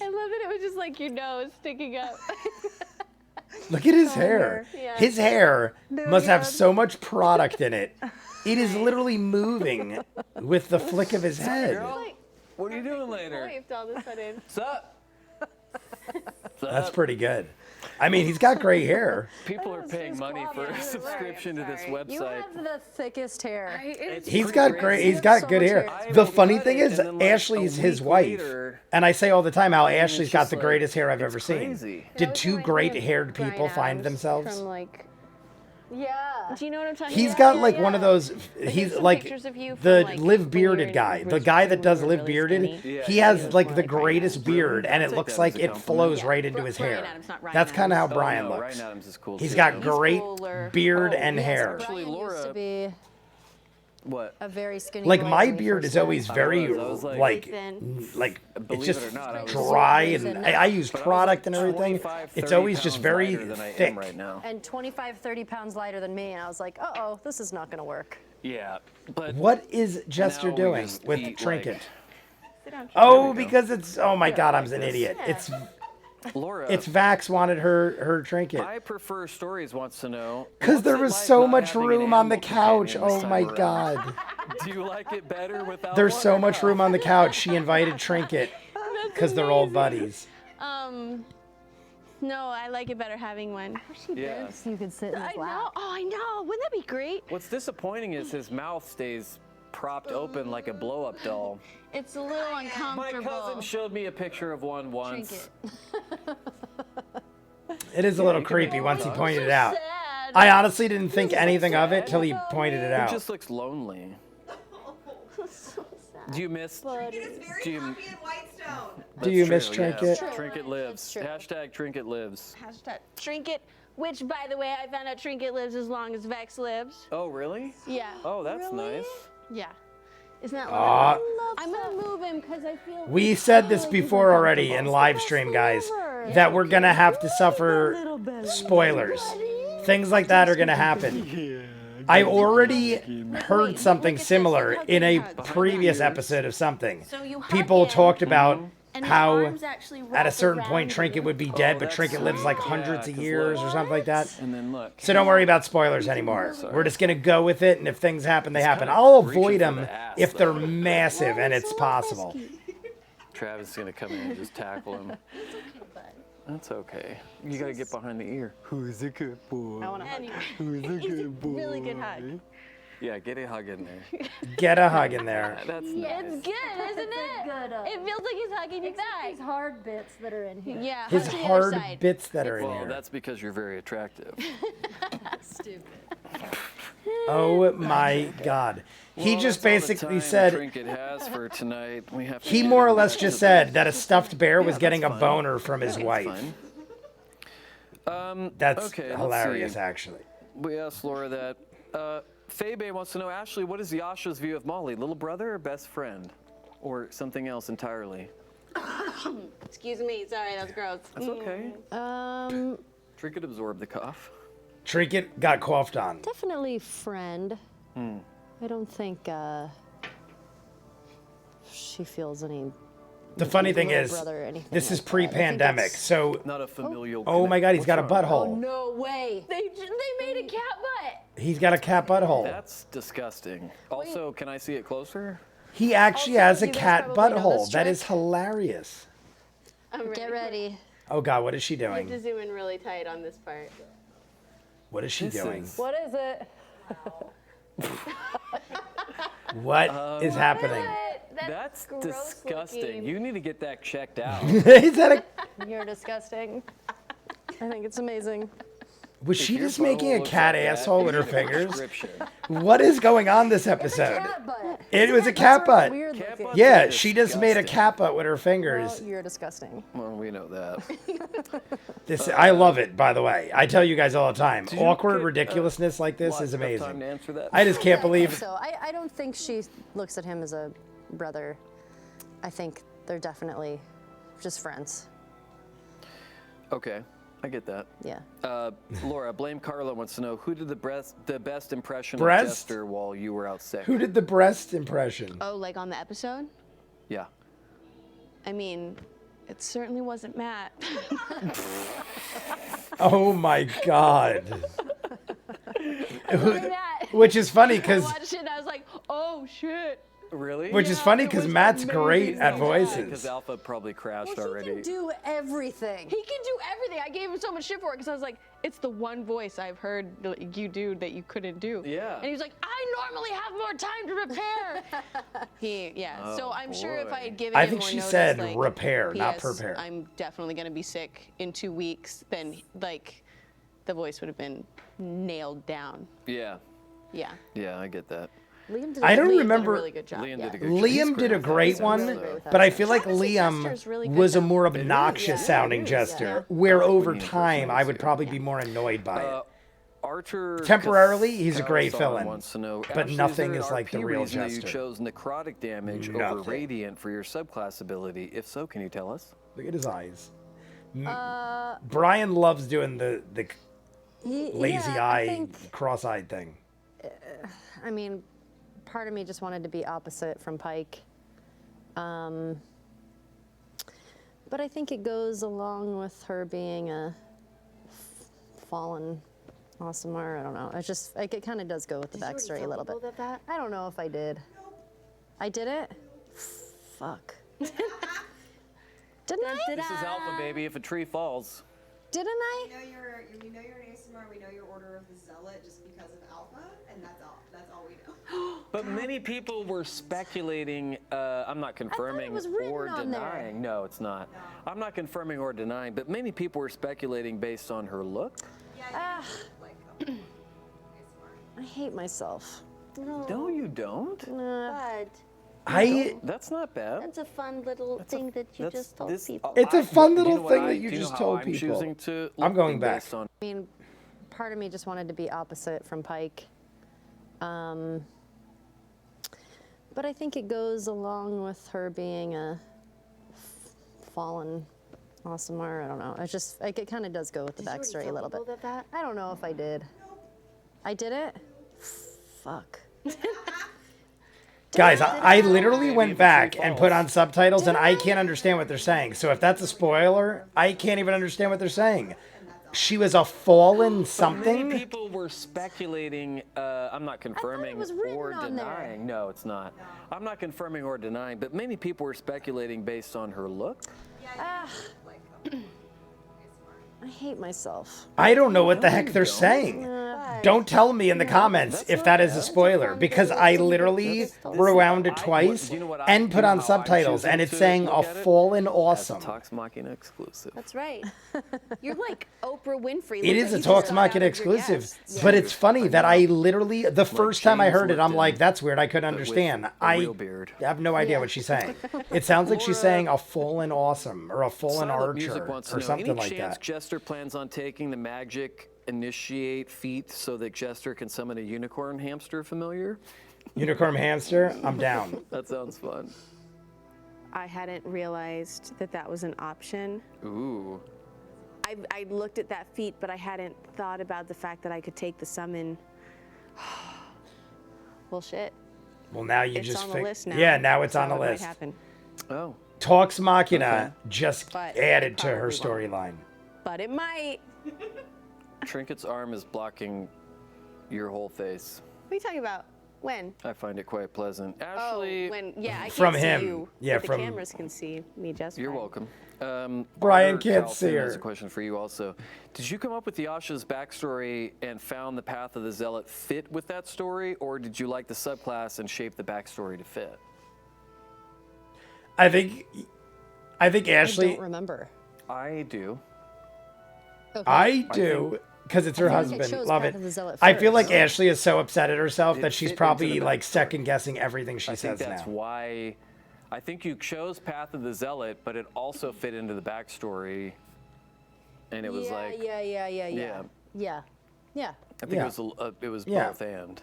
I love that it was just like your nose sticking up. Look at his hair. Yeah. His hair must have God. so much product in it. It is literally moving with the flick of his head. Girl, what are you doing later? Waved all of a sudden. Sup? That's pretty good. I mean, he's got gray hair. People are paying money for a subscription to this Sorry. You website. have the thickest hair. He's got great. He's got so good much hair. hair. The I funny cut thing it, is, and then, like, Ashley's a his week wife, later, and I say all the time how it's Ashley's got just the like, greatest hair I've it's ever seen. crazy. Did two great-haired people find themselves? From like, Yeah. do you know what I'm talking He's about? got like one of those. He's some like pictures of you from, the like, live when bearded you're guy, the really guy that skinny, does really live bearded. skinny. Yeah, He yeah, has yeah. like More the like Ryan greatest Adams. beard, and I'll it take looks that like as a it compliment. flows Yeah. right into his Ryan hair. Adams, not Ryan That's kind of how Adams. Brian Oh, no, looks. Ryan Adams is cool He's too. got He's great cooler. beard Oh, and yes, hair. actually, Brian used to Laura. be What? a very skinny Like boy my when we beard first is always met. very I was like- like Thin. like it's Believe just it or not, I was dry, It's and a I use But I was product and like everything. 25, It's 30 always just pounds very lighter than I thick. am right now. And 25, 30 pounds lighter than me, and I was like, uh-oh, this is not going to work. Yeah, but What is Jester now we doing just with eat, Trinket? like- Sit down. Oh, we go. because it's oh my God, I'm like an this. idiot. It's Laura, Vax wanted her trinket. I prefer stories wants to know. Because what's there it was like so not much having an room on the animal couch. companion this Oh my time around? God. Do you like it better without There's one so or much not? room on the couch. She invited Trinket because they're old buddies. No, I like it better having one. Yeah. You could sit in I his know. lap. Oh, I know. Wouldn't that be great? What's disappointing is his mouth stays propped open like a blow-up doll. It's a little My uncomfortable. cousin showed me a picture of one once. It is a little creepy once he pointed it out. Sad. I honestly didn't think anything of it till he pointed it He out. just looks lonely. Do you miss? It is very Do you- happy in Whitestone. Do you That's miss true, yeah. Trinket? Trinket lives. Hashtag Trinket lives. Hashtag Trinket, which, by the way, I found out Trinket lives as long as Vex lives. Oh, really? Yeah. Oh, that's nice. Yeah. Isn't that Aw. lovely? I'm gonna move him because I feel. We said this before already in live stream, guys, that we're gonna have to suffer spoilers. Things like that are gonna happen. I already heard something similar in a previous episode of something. So you hug People him, talked about and his how arms actually at a wrap certain point around Trinket you. would be dead, but that's Trinket lives like hundreds of 'cause years or something like that. And then look. So don't worry about spoilers anymore. Sorry. We're just gonna go with it, and if things happen, they happen. kinda I'll reaching avoid for them the ass, if they're though. massive and it's possible. Travis is gonna come in and just tackle him. That's okay. You gotta get behind the ear. Who's a good boy? I want to hug. Anyway, Who's a it's a good boy? really good hug. Yeah, get a hug in there. Get a hug in there. That's It's nice. good, isn't it? good, It feels like he's hugging you back. These hard bits that are in here. Yeah. His hug to the other hard side. bits that are in Well, here. that's because you're very attractive. Stupid. Oh my God. He Well, just that's all the basically time said, Trinket has for tonight. We have to he get more or him less back just to said the- that a stuffed bear was Yeah, getting a that's fine. boner from his Yeah, wife. that's fine. That's Okay, let's hilarious, see. actually. We asked Laura that. Febe wants to know, Ashley, what is Yasha's view of Molly? Little brother or best friend? Or something else entirely? Excuse me. Sorry, that's gross. That's okay. Trinket absorbed the cough. Trinket got coughed on. Definitely friend. I don't think she feels any. The funny thing little is, brother or anything this is like that. I think pre-pandemic, it's- so Not a familial. oh my God, he's got a What's wrong? butthole. No way. They made a cat butt. He's got a cat butthole. That's disgusting. Also, can I see it closer? He actually Also, has a you guys cat probably know butthole. this That trick. is hilarious. I'm Get ready. Oh God, what is she I have to doing? zoom in really tight on this part. What is she This doing? is- What is it? What is happening? That's gross disgusting. looking. You need to get that checked out. Is that a? You're disgusting. I think it's amazing. Was she If your just making a butthole looks cat like that, asshole you with her need a fingers? prescription. What is going on this episode? Cat butt. It was a cat butt. Weird Cat looking. butt? Yeah, That's she just made a disgusting. cat butt with her Well, fingers. you're disgusting. Well, we know that. This, I love it, by the way. I tell you guys all the time. you Awkward get, ridiculousness like this Lots is of time amazing. to answer that. I just can't believe. So I don't think she looks at him as a brother. I think they're definitely just friends. Okay, I get that. Yeah. Laura, Blame Carla wants to know who did the best impression Breast? of Jester while you were out sick. Who did the breast impression? Oh, like on the episode? Yeah. I mean, it certainly wasn't Matt. Oh my God. Matt. Which is funny I because watched it and I was like, oh shit. Really? which is Yeah, funny it because was Matt's amazing. great at Because voices. Alpha probably crashed Well, he already. can do everything. He can do everything. I gave him so much shit for it because I was like, it's the one voice I've heard that you do that you couldn't do. Yeah. And he was like, I normally have more time to prepare. Yeah. So Oh, I'm sure if I had boy. given I him think more she notice, said like, repair, not "P.S., prepare." I'm definitely going to be sick in 2 weeks. Then like, the voice would have been nailed down. Yeah. Yeah. Yeah, I get that. Liam did I don't Liam did remember- a really good job. Liam yeah. did a good Liam did a job. great He's one, agree with that. but I feel like Travis' Liam Jester's really good was a though. more is, obnoxious yeah, sounding it is, jester, yeah. where I like over when he time I would impersonates probably her. be more annoyed by it. Archer Temporarily, he's a great Kawasan villain, wants to know, but Ashley, nothing there is an like the RP real reason that Jester. You chose necrotic damage over Nothing. radiant for your subclass ability. If so, can you tell us? Look at his eyes. Brian loves doing the lazy Yeah, I eye, think- cross-eyed thing. I mean, part of me just wanted to be opposite from Pike. But I think it goes along with her being a fallen Awesomer. I don't know. It's just, like, it kind of does go with the backstory a little bit. I don't know if I did. I did it? Fuck. Didn't I? This is Alpha, baby. If a tree falls. Didn't I? You know you're an ASMR. We know your order of the zealot just because of Alpha, and that's all. That's all we know. But many people were speculating. I'm not confirming was written or on there. denying. No, it's not. I'm not confirming or denying. But many people were speculating based on her look. Yeah, like ASMR. I hate myself. No, you don't. But That's not bad. that's a fun little thing that you just told people. It's a fun little you know what thing I- that you do know just how told I'm people. choosing to I'm look going back. based on- I mean, part of me just wanted to be opposite from Pike. But I think it goes along with her being a fallen Awesomer. I don't know. It's just, like, it kind of does go with the backstory a little bit. I don't know if I did. I did it? Fuck. Guys, I literally Maybe went if a back tree and falls. put on subtitles, and I can't understand what they're saying. So if that's a spoiler, I can't even understand what they're saying. She was a fallen Many something. people were speculating. I'm not confirming was written or on there. denying. No, it's not. I'm not confirming or denying. But many people were speculating based on her look. I hate myself. I don't know what the heck they're don't. saying. Don't tell me in the comments That's if not that is a bad. spoiler, because I literally rewound it twice you know what and put on how I'm subtitles, and choosing it's to saying look a at it? fallen As a awesome. Talks Machina exclusive. That's right. You're like Oprah Winfrey. It Look is what a you Talks got out Machina of your exclusive, guests. but it's funny that I literally, the first time I James heard it, I'm Lipton, like, that's weird, I couldn't but with understand. a I real beard. have no idea what she's saying. It sounds like she's Laura- saying a fallen awesome, or a fallen Silent archer, Music wants to or know, something any like chance that. Jester plans on taking the magic initiate feat so that Jester can summon a unicorn hamster familiar? Unicorn hamster, I'm down. That sounds fun. I hadn't realized that that was an option. Ooh. I looked at that feat, but I hadn't thought about the fact that I could take the summon. Well, shit. Well, now you It's just on the list now. Yeah, now it's so on the it might list. happen. Oh. Talks Machina just But added it to her probably storyline. But it might. Trinket's arm is blocking your whole face. What are you talking about? When? I find it quite pleasant. Ashley, Oh, when? Yeah, I can't From see him. you. Yeah, but from- the cameras can see me just you're fine. welcome. Brian Arthur can't Carlson see has her. a question for you also. Did you come up with Yasha's backstory and found the path of the zealot fit with that story, or did you like the subclass and shape the backstory to fit? I think I Ashley, don't remember. I do. Okay. I do, because it's her I feel like it husband. shows Love Path it. of the Zealot I feel like first. Ashley is so upset at herself It that she's fit into probably the like backstory. second guessing everything she I think says that's now. why. I think you chose Path of the Zealot, but it also fit into the backstory, and it was yeah, like yeah. Yeah. Yeah. Yeah. I think Yeah. it was Yeah. both and.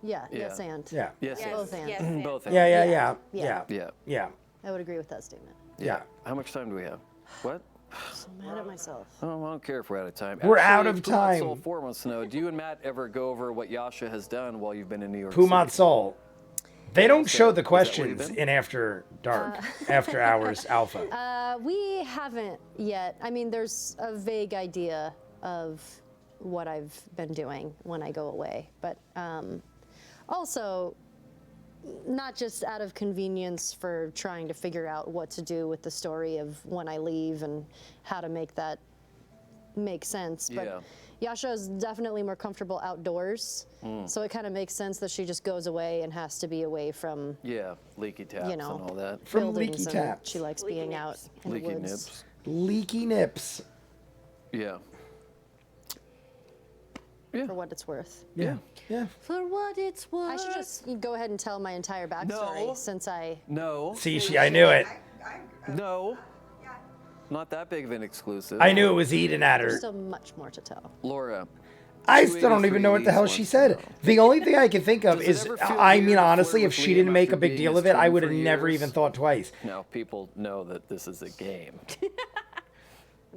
Yeah. Yeah. Yes, and. Yeah. Yes. Yes, Both and. yes, and. Both and. Yeah, yeah, Yeah. yeah, Yeah. yeah, Yeah. yeah, I would agree with that statement. yeah. How much time do we have? What? So mad at myself. Oh, I don't care if we're out of time. We're out Actually, of Pumat time. Soul 4 wants to know, do you and Matt ever go over what Yasha has done while you've been in New York Pumat City? Soul. They don't so show is the that where you've questions been? in After Dark, After Hours Alpha. We haven't yet. I mean, there's a vague idea of what I've been doing when I go away, but also not just out of convenience for trying to figure out what to do with the story of when I leave and how to make that make sense. But Yeah. Yasha is definitely more comfortable outdoors, so it kind of makes sense that she just goes away and has to be away from Yeah, leaky taps You know. and all that. From buildings, Leaky and Taps. she likes being out in Leaky the woods. nips. Leaky Nips. Yeah. For what it's worth. Yeah, yeah. For what it's worth. I should just go ahead and tell my entire backstory No. since I. No. See, I knew it. No. Not that big of an exclusive. I knew it was eating at There's her. still much more to tell. Laura. I still don't even know what the hell she said. The only thing I can think of Does it is, ever feel I weird mean, to flirt honestly, if with she Liam didn't make after a big being deal his of it, I twin would for have never years? even thought twice. No, people know that this is a game.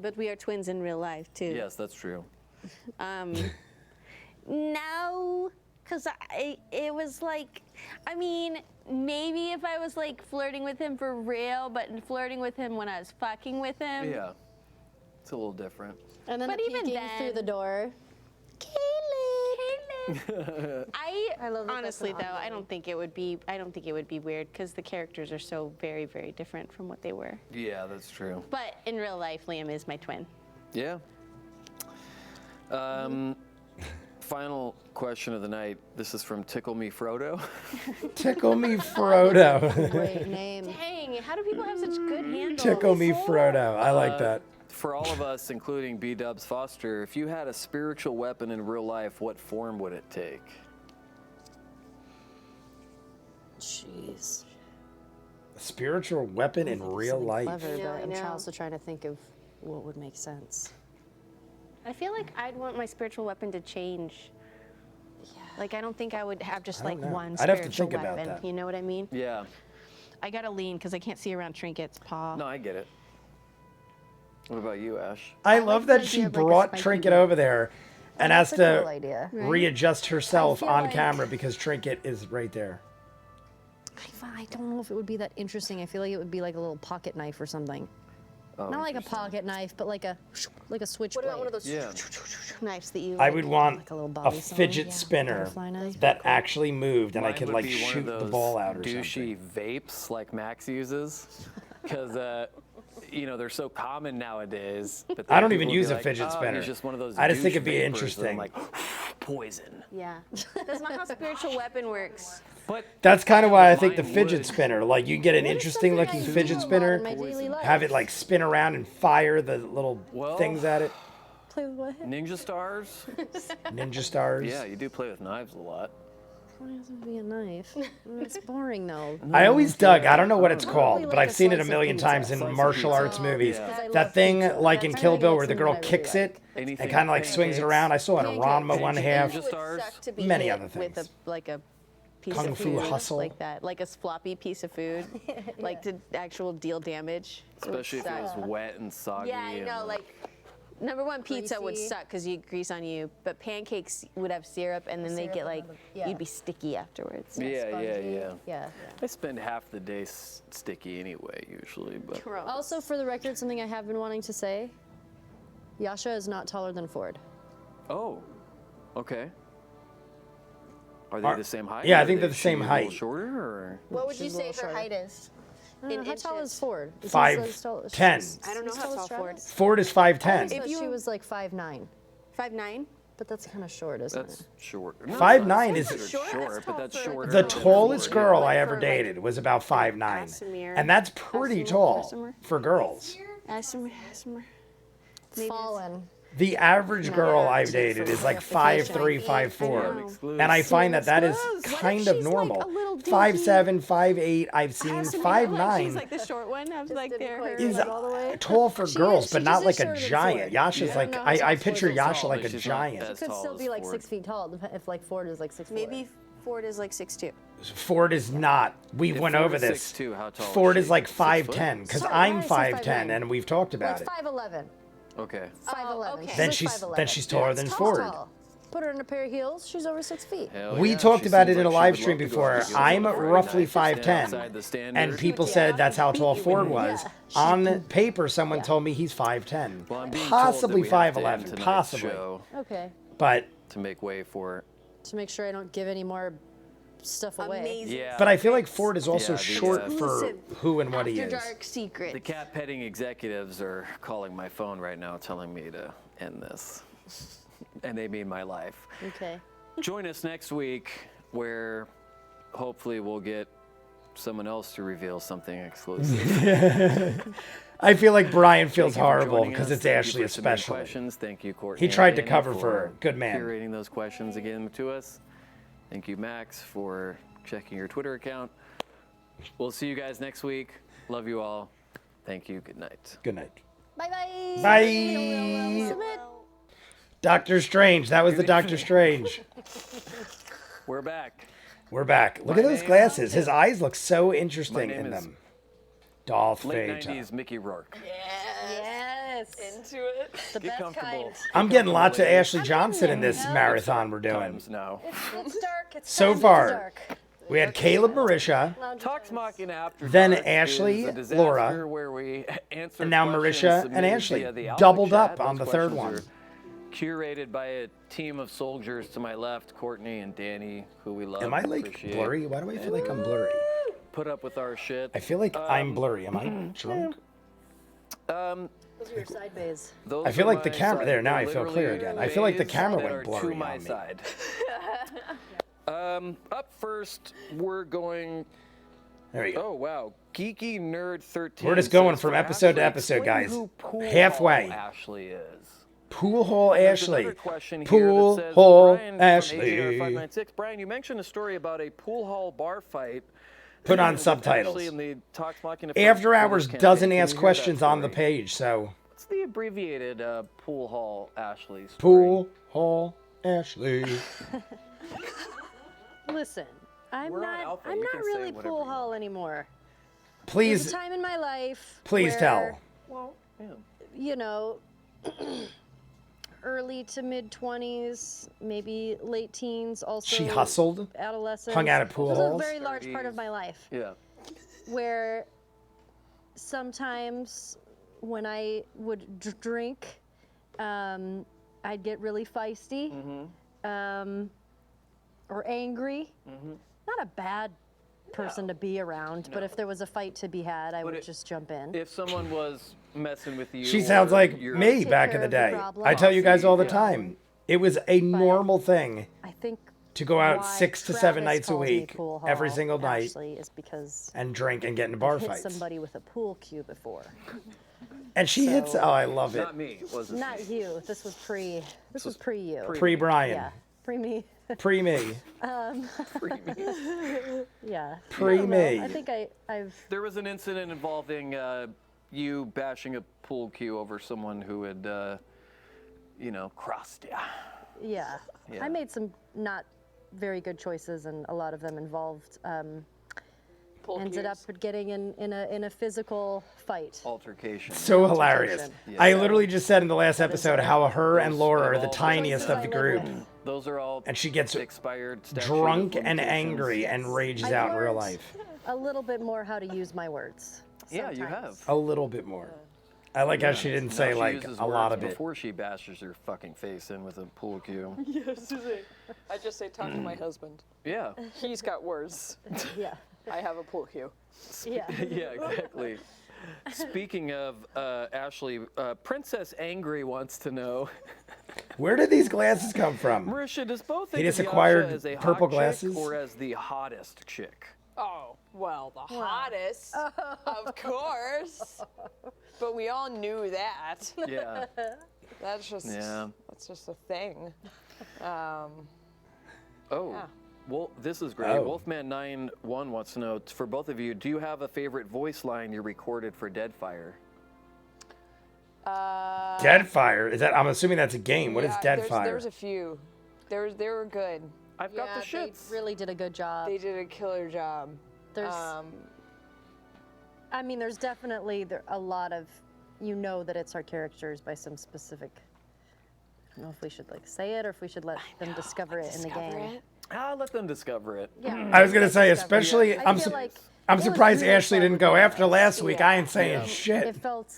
But we are twins in real life too. Yes, that's true. No, because it was like, I mean, maybe if I was like flirting with him for real, but flirting with him when I was fucking with him. Yeah. It's a little different. And then But the even peeking then- through the door. I love that honestly that's an though, I don't think it would be weird because the characters are so very, very different from what they were. Yeah, that's true. But in real life, Liam is my twin. Yeah. Final question of the night. This is from Tickle Me Frodo. Tickle me Frodo. Great name. Dang, how do people have such good handles? Tickle me Frodo. I like that. For all of us, including B Dubs Foster, if you had a spiritual weapon in real life, what form would it take? Jeez. A spiritual weapon in real Something life. Clever, I but I'm know. also trying to think of what would make sense. I feel like I'd want my spiritual weapon to change. Yeah. Like I don't think I would have just I don't like know. one I'd have to spiritual think about weapon. that. You know what I mean? Yeah. I gotta lean because I can't see around trinkets, Paul. No, I get it. What about you, Ash? I like love the that idea she of, like, a brought spiky Trinket whip. over there and has That's a cool to idea. readjust herself feel on like- camera because Trinket is right there. I don't know if it would be that interesting. I feel like it would be like a little pocket knife or something. Oh, Not like a interesting. pocket knife, but like a switchblade. What about one of those Yeah. knives that you? I would want Like a little a bobby saw, fidget yeah, spinner butterfly knife. that actually moved and I Mine could would like be one shoot of the those ball out or douchey something. vapes like Max uses, because you know they're so common nowadays. But I then don't even people will use be a like, fitted "Oh, spinner. he's just one of those I just think douche it'd be vapors," and I'm interesting. like, poison. Yeah. That's not how spiritual weapon works. But That's kind of why I think the Mine fidget would. spinner, like you get an interesting looking fidget spinner, my daily life. have it like spin around and fire the little Well- things at it. Play with what? Ninja stars? Ninja stars. Yeah, you do play with knives a lot. Why does it be a knife? It's boring though. I always dug, I don't know what it's Probably called, but like I've a seen it a slice of million pizza. times in Slice of martial pizza. arts movies. Because I love That thing, pizza. like in That's Kill trying to Bill, get where the something girl that I really kicks like. it Anything and kind of like swings it pancakes? around. I saw it in Ranma one half. Ninja stars? Suck to be Many hit other things. with like a piece Kung of Fu food Hustle. like that, like a floppy piece of food, like to actual deal damage. It would Especially if it suck. was wet and soggy. Yeah, I know. and, Like, number one, pizza would Greasy. suck because you grease on you, but pancakes would have syrup, and then they get like yeah. you'd be sticky afterwards. Yeah. Yeah. I spend half the day sticky anyway, usually. But Also, for the record, something I have been wanting to say: Yasha is not taller than Ford. oh, okay. Are they the same height? yeah, I Or think are they're the same she a little height. shorter, or What would you She's a say little her shorter. height is? I don't know, how tall is Ford? Is he 5'10". as tall- I don't know as how as tall Ford Travis? is. Ford is 5'10". If she was like 5'9", 5'9". but that's kind of short, isn't that's it? short? 5'9" is Considered short, but that's shorter. the than tallest Ford. girl I Like ever for, like, dated was about 5'9", Casimir. and that's pretty tall for girls. Asimir. Fallen. The average girl I've dated is like 5'3", Damn, 5'4", exclusive. and I find that that is What if kind of she's, like, normal. a little dinky- 5'7", 5'8", I've seen Like, she's 5'9". like the short one. I was like, didn't there. quite Her. Is get all the way. tall for girls, is, but she not just like is a shorter than giant. Ford. Yasha's Yeah. like, I don't know how I tall picture Ford is. Yasha Tall, like but a she's not giant. as Could tall still as be like Ford. 6 feet tall if like Ford is like 6'4". Maybe Ford is like 6'2". Ford is not. We If went Ford over is this. 6'2", how tall is Ford she? is like 6 foot? 5'10", because Sorry, I'm I said 5'10", 5'9". and we've talked about Like it. 5'11". Okay. 5'11". okay. Then like she's 5'11". then she's taller than Ford. Tall. Put her in a pair of heels, she's over 6 feet. Hell We yeah, talked she about seems it in a like she live would stream love to go before. for heels I'm on Friday roughly night, stand 5'10", outside the standard. and people Yeah, said I that's how beat tall you Ford with was. it. On paper, someone told me he's 5'10", Well, I'm being possibly told that we have to end 5'11", tonight's possibly. show Okay. But to make way for. To make sure I don't give any more stuff away. Amazing. Yeah. but I feel like Ford is also Yeah, the, short for Exclusive who and what he After is. dark secret. The cat petting executives are calling my phone right now, telling me to end this, and they mean my life. Okay. Join us next week, where hopefully we'll get someone else to reveal something exclusive. I feel like Brian feels Thank you for horrible joining because us. it's Thank you Ashley for submitting especially. questions. Thank you, Courtney. He and tried to Danny cover for her. Good man. Curating those questions again to us. Thank you, Max, for checking your Twitter account. We'll see you guys next week. Love you all. Thank you. Good night. Good night. Bye-bye. Bye. Submit. Doctor Strange. That was the Doctor Strange. We're back. We're back. Look My at those name- glasses. His eyes look so interesting name in is them. Darth Late Vader. 90s Mickey Rourke. Yes. Into it. The Get best comfortable. kind. I'm getting lots of ladies. Ashley Johnson in this marathon we're doing. Times now. It's dark. It's So fun, far, It's dark. We had Caleb Marisha, Talks Machina After Then Dark Ashley, is a disaster Laura, where we answer and now questions Marisha and submitted Ashley. via the Outlook Doubled chat. up on Those the third questions one. are Curated by a team of soldiers to my left, Courtney and Danny, who we love. Am I and like appreciate. blurry? Why do I feel like I'm blurry? Put up with our shit. I feel like I'm blurry. Am I drunk? Um, Those are your side bays. those I feel are like the my camera- side. there, now They're I feel clear literally again. I feel like the waves camera that went are blurry to my on me. side. Up first, we're going. There we go. Oh wow, Geeky Nerd 13. We're just going says, from "For episode to Ashley, episode, explain guys. who Pool Halfway. Hall Ashley is. Pool Hall There's Ashley. another question here Pool that says, Hall Brian from Ashley. AGR596. Brian, you mentioned a story about a pool hall bar fight. Put on with subtitles. Ashley in the Talks Machina After Fitness Hours campaign. doesn't Can you ask hear that questions on the story? page, so What's the abbreviated Pool Hall Ashley story? Pool Hall Ashley. Listen, I'm We're on not. Alpha. I'm You not can say really whatever pool you hall anymore. There's Please, a time in my life. please where, tell. Well, yeah. You know, early to mid 20s, maybe late teens. Also, She hustled, adolescence. hung out at pool It was halls. a very large part of my life. Yeah. Where sometimes when I would drink, I'd get really feisty or angry. Not a bad person to be around, but if there was a fight to be had, I would just jump in. If someone was messing with you, She sounds or like you're- me Take back care in the of the day. problem. I tell you guys all the Yeah. time. It was a normal thing I think to go out why 6 to 7 Travis nights a calls me week, Pool Hall, every single night, actually, is because and drink and get into bar I've hit fights. somebody with a pool cue before. And she hits. So- Oh, I love it. Not me. It wasn't Not me. you. This was pre. This was pre you. Pre Brian. Yeah, pre me. Pre me. Yeah. Pre I don't know. me. I think I've. There was an incident involving you bashing a pool cue over someone who had, crossed you. Yeah. Yeah. I made some not very good choices, and a lot of them involved. Ended up getting in a physical fight. Altercation. So hilarious. Yeah. I literally just said in the last episode how her and Laura are the tiniest of the group. Those are all And she gets expired statute drunk of and limitations. angry and rages I've out in real learned life. A little bit more how to use my words. Yeah, you sometimes. have. A little bit more. I like how she didn't Now say she like uses a lot words of it. before she bashes her fucking face in with a pool cue. Yes, I just say talk to my husband. Yeah. He's got words. Yeah. I have a pool cue. Yeah. Yeah, exactly. Speaking of Ashley, Princess Angry wants to know. Where did these glasses come from? Marisha, does both He think just of Yasha acquired as a purple hot chick glasses? or as the hottest chick? Oh, well, the hottest, of course. But we all knew that. Yeah. That's just a thing. Oh. Yeah. Well, this is great. Oh. Wolfman 91 wants to know, for both of you, do you have a favorite voice line you recorded for Deadfire? Deadfire? Is that? I'm assuming that's a game. What is Yeah, Deadfire? There's a few. They were good. I've got the They shits. really did a good job. They did a killer job. There's, I mean, there's definitely a lot of, that it's our characters by some specific. I don't know if we should say it or if we should let them discover it in the game. Let them discover it. Yeah. I was gonna say, especially, I I'm feel like I'm it was surprised really Ashley fun didn't with go the after others. last week. I ain't Yeah. saying It shit. felt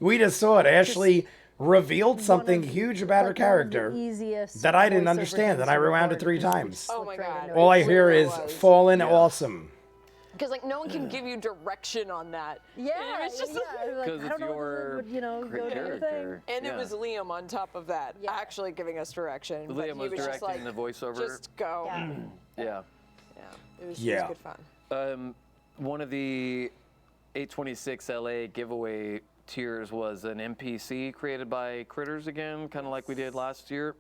We just saw it. Ashley revealed something one of- huge about her like one of the character easiest that I didn't voiceover understand, things and I to rewound it record 3 because we times. just Oh looked my right God. into it. All I hear really is was. fallen awesome. Because no one can give you direction on that. Yeah, It was just like, Because I don't it's know your what would, go to your thing. character. And Yeah. it was Liam on top of that, Yeah. actually giving us direction. but Liam he was just directing like, the voiceover. Just go. Yeah. Yeah. It was Yeah. good fun. One of the 826 LA giveaway tiers was an NPC created by Critters again, kind of like we did last year.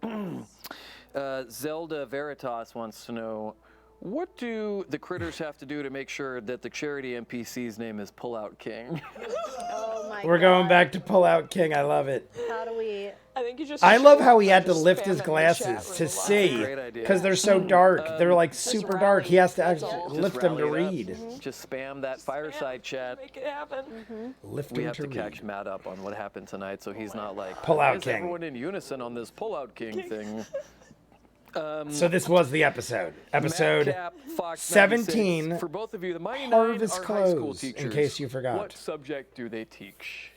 Zelda Veritas wants to know, what do the Critters have to do to make sure that the charity NPC's name is Pullout King? Oh my We're going back to Pull Out King. I love it. How do we? I think you just. I love how he show had to just lift spam his it in the glasses chat to room a lot. see Great idea. because they're so dark. They're like Just super rally. dark. He has to That's actually all. Just lift them to rally it up. read. Just spam that fireside chat. Make it happen. Lift We them have to to catch read. Matt up on what happened tonight, so he's not like, Pull "Why Out is King." everyone in unison on this Pullout King thing. So this was the episode. Episode Madcap Fox 17, 96. For both of you, the Mighty Nine Harvest are high school Clothes, in teachers. case you forgot. What subject do they teach?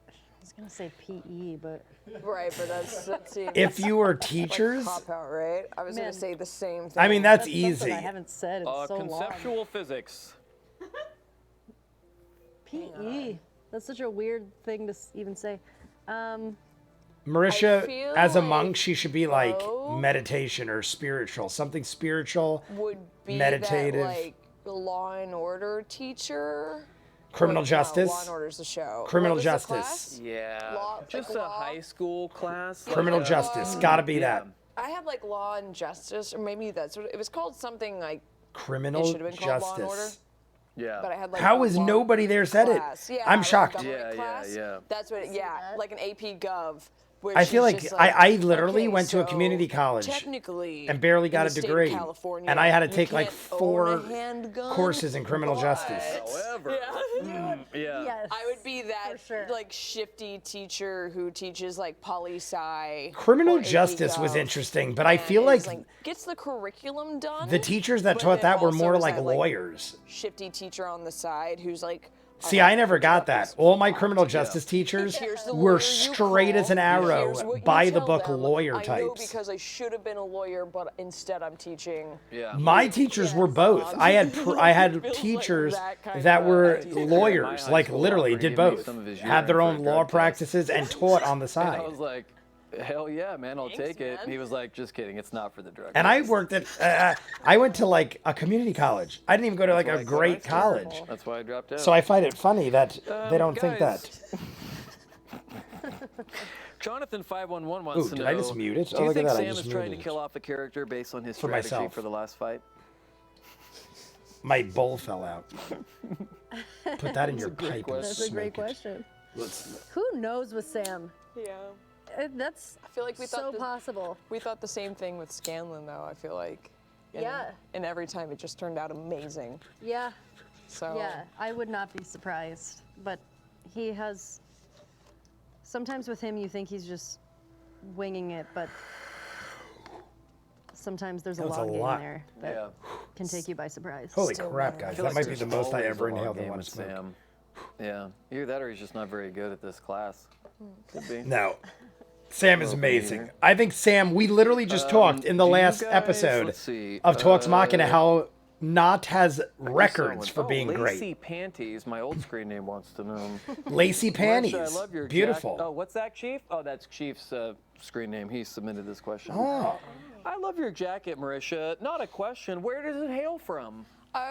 I was gonna say PE, but Right, but that seems If you were like teachers, cop out, right? I was Man. gonna say the same thing. I mean that's something easy. I haven't said in so long. Conceptual physics. PE. That's such a weird thing to even say. I Marisha, feel as a like monk, she should be like though- meditation or spiritual, something spiritual, would be meditative. that, like the Law and Order teacher. criminal Wait, no, justice, Law and Order's the show. criminal What was the justice, class? Yeah. Law- Just like a law? high school class. criminal like, justice. Gotta be yeah. that. I had like Law and Justice, or maybe that's what it was called. Something like Criminal it should have been called Law and Order. justice. Yeah. But I had like How a is law nobody there said it? class. Yeah, I'm like shocked. government Yeah, class. yeah. That's what. that? Like an AP Gov. Where I feel she's like just I literally okay, went to a so community college technically and barely got in a the state of degree, California, and I had to you take like can't 4 own a handgun, courses in criminal but- justice. However, yeah. Yes. I would be that For sure. like shifty teacher who teaches like poli-sci. Criminal or AP justice was Gov, interesting, but I and feel is, like gets the curriculum done. the teachers that but taught then that were also more is like that, lawyers. shifty teacher on the side who's like See, I never got that. All my criminal justice teachers Here's the were lawyer you straight as an call. arrow, Here's what you by the tell book them. lawyer I know types. because I should have been a lawyer, but instead I'm teaching. Yeah. My teachers were both. I had Feels teachers like that kind that of were teacher in lawyers, my like high school literally offered did to give me both. some of his Had their urine own for a law drug test. practices and taught on the And I side. was like, hell yeah, man, I'll Thanks, take it. man. And he was like, just kidding, it's not for the drug And I test. worked at, I went to like a community college. I didn't even go to like a Like, great that's college. terrible. That's why I dropped out. So I find it funny that they don't think that. Jonathan511 wants Ooh, to did know, I just mute it? do Oh, you look at think that, I Sam just is trying to muted it. kill off a character based on his For strategy myself. for the last fight? My bowl fell out. Put that in your great pipe question. and That's a great smoke it. question. Let's- Who knows with Sam? Yeah. That's I feel like we so thought possible. we thought the same thing with Scanlan, though. I feel like. And, Yeah. And every time it just turned out amazing. Yeah. So. Yeah, I would not be surprised. But he has. Sometimes with him, you think he's just winging it, but sometimes there's a That was a long game lot. there that Yeah. can take you by surprise. Holy Still crap, I guys. feel That like might be the there's most I always ever a long inhaled in game one with smoke. Sam. Yeah, either that or he's just not very good at this class. Could be. No. Sam is Well, amazing. neither. I think Sam, we literally just talked in the do you last guys- episode let's see, of Talks Machina how Not has I just saw records one. for being Lacy great. Panties, my old screen name wants to know. Lacy Marisha, panties. I love your Beautiful. Oh, what's that, Chief? Oh, that's Chief's screen name. He submitted this question. Oh. I love your jacket, Marisha. Not a question. Where does it hail from?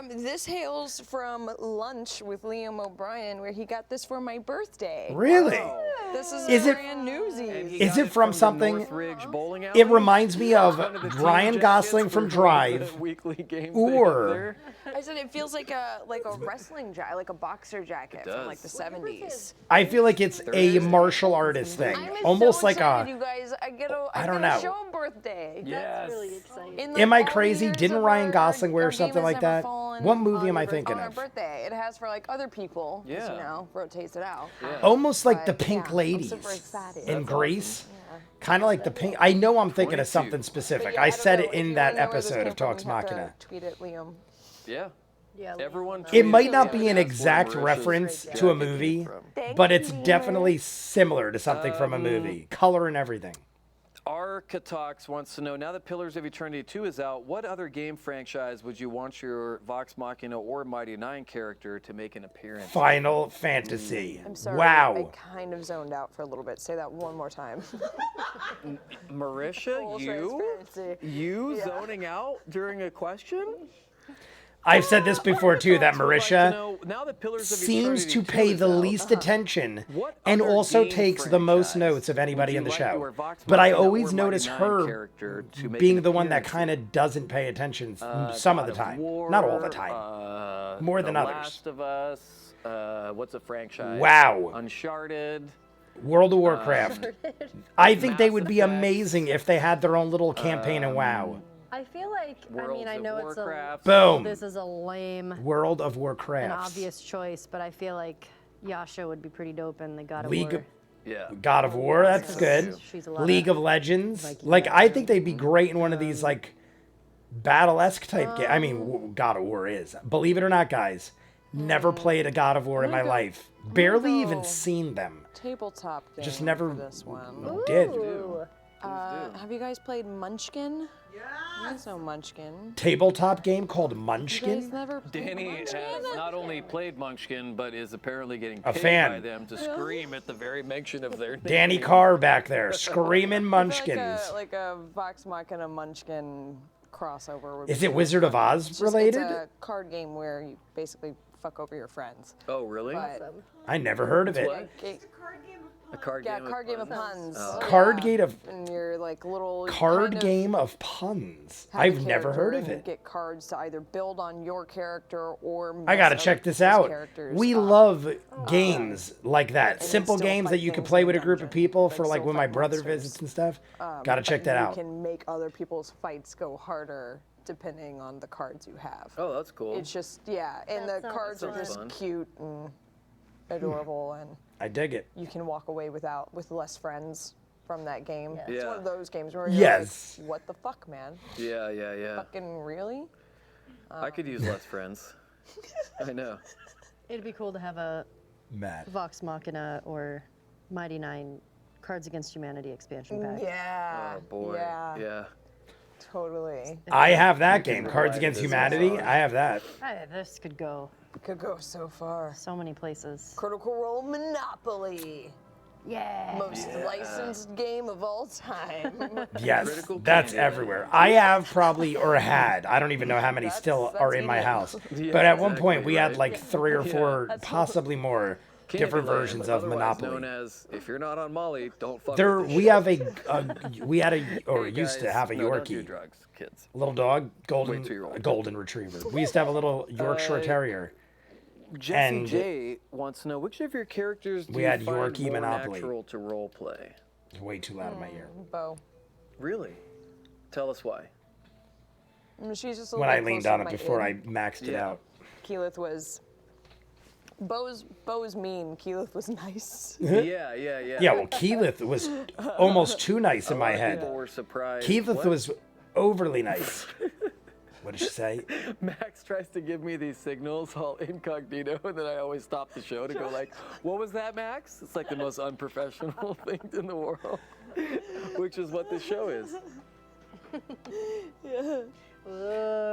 This hails from lunch with Liam O'Brien, where he got this for my birthday. Really? This is, Is it- brand newsies. And he Is got it from the something- Northridge Bowling It Alley? reminds me of One of the team Ryan jackets Gosling from for Drive. the weekly games or- they have there. I said it feels like a wrestling jacket, like a boxer jacket from like the does. 70s. I feel like it's a martial artist thing. I'm Almost so like excited, a. you guys. I get a I don't get a know. show birthday. Yes. Really exciting. In, Am I all the crazy? years Didn't of Ryan our- Gosling wear our game something has like never that? fallen What movie am I on thinking our of? birthday. It has for like other people. 'Cause, Yeah. You know, rotates it out. Yeah. Almost like the But, Pink yeah, I'm Ladies super excited. in That's Grease. Kind of like the pink. I know I'm thinking of 22. something But specific. yeah, I don't said know. it If in you that wanna know where this episode came of from, Talks you have to Machina. Tweet it, Liam. Yeah. Yeah, Everyone. It tweeted might not it be and an asked where exact Marisha's reference jacket to a came movie, from. but it's definitely similar to something from a movie. Color and everything. Architox wants to know, now that Pillars of Eternity 2 is out, what other game franchise would you want your Vox Machina or Mighty Nein character to make an appearance? Final Fantasy. I'm sorry. Wow. I kind of zoned out for a little bit. Say that one more time. Marisha, Full you? transparency. You Yeah. zoning out during a question? I've said this before too, that I'd like to Marisha know, now that Pillars of seems Eternity to 2 pay is the out, least attention what and other also game takes the most franchise notes of would anybody you in the like show. your Vox But I Machina always or notice Mighty Nein her character to make being an the one that appearance kind in? of doesn't pay attention some of the God time. War, Not all the time. More than The others. Last of Us. What's a franchise? Wow. Uncharted. World of Warcraft. I think they would be Mass Effect. amazing if they had their own little campaign in WoW. I feel like, I Worlds mean, I of know Warcraft. Boom. this is a lame, World of an Warcraft. obvious choice, but I feel like Yasha would be pretty dope in the God of League War. of, Yeah. God of War, that's good. She's a lot League of Legends. Like, I think they'd be great in one of these, like, battle-esque type games. I mean, God of War is. Believe it or not, guys, never played a God of War in my life. Barely even go. seen them. Tabletop game. Just never for this one. did. Ooh. Have you guys played Munchkin? There's no Munchkin. Tabletop game called You guys Munchkin? never played Danny Munchkin? has not only played Munchkin, but is apparently getting A paid fan. by them to scream at the very mention of their name. Danny Carr back there, screaming Munchkins. Like a Vox Machina Munchkin crossover. Would Is be it Wizard of Oz It's related? a card game where you basically fuck over your friends. Oh, really? But I never heard of it. What? it, A card yeah, game. card game of puns. Card Yeah. game of And you're like little card kind of game of puns. have a I've never heard character of and you it. get cards to either build on your character or I gotta mess check other this people's out. characters We up. love games like that. and Simple still games fight that you can things play in with a the group of dungeon, people but for like still when my fight brother monsters. visits and stuff. Gotta check that You out. can make other people's fights go harder depending on the cards you have. Oh, that's cool. It's just and That the sounds cards are fun. just Fun. cute and adorable, and I dig it. you can walk away with less friends from that game. Yeah. It's one Yeah. of those games where you're Yes. like, what the fuck, man? Yeah. Fucking really? I could use less friends. I know. It'd be cool to have a Matt. Vox Machina or Mighty Nein Cards Against Humanity expansion pack. Yeah. Oh boy. Yeah. Totally. I have that game, Cards Against Humanity. I have that. This could go Could go so far. so many places. Critical Role Monopoly. Yeah. Most licensed game of all time. Yes, Critical that's candy. everywhere. I have probably, or had, I don't even know how many still That's are in my idiot. house. Yeah, But at one exactly, point, we had right? like 3 or 4, possibly more, different Candyland, versions of otherwise Monopoly. known as, if you're not on Molly, don't fuck There, with this we shit. have we had a, or Hey, used to guys, have a no, don't do Yorkie, drugs, kids. little dog, Wait till you're old. golden retriever. We used to have a little Yorkshire Terrier. Jesse And- J wants to know which of your characters do We you had find Yorkie more Monopoly. natural to role play? It's way too loud in my ear. Bo. Really? Tell us why. She's just a When little I leaned closer on to it my before I id. maxed it Yeah. out. Keyleth was. Bo's mean. Keyleth was nice. Yeah. Yeah, well, Keyleth was almost too nice in my head. People were surprised. Keyleth What? was overly nice. What did she say? Max tries to give me these signals all incognito, and then I always stop the show to go like, "What was that, Max?" It's like the most unprofessional thing in the world, which is what this show is.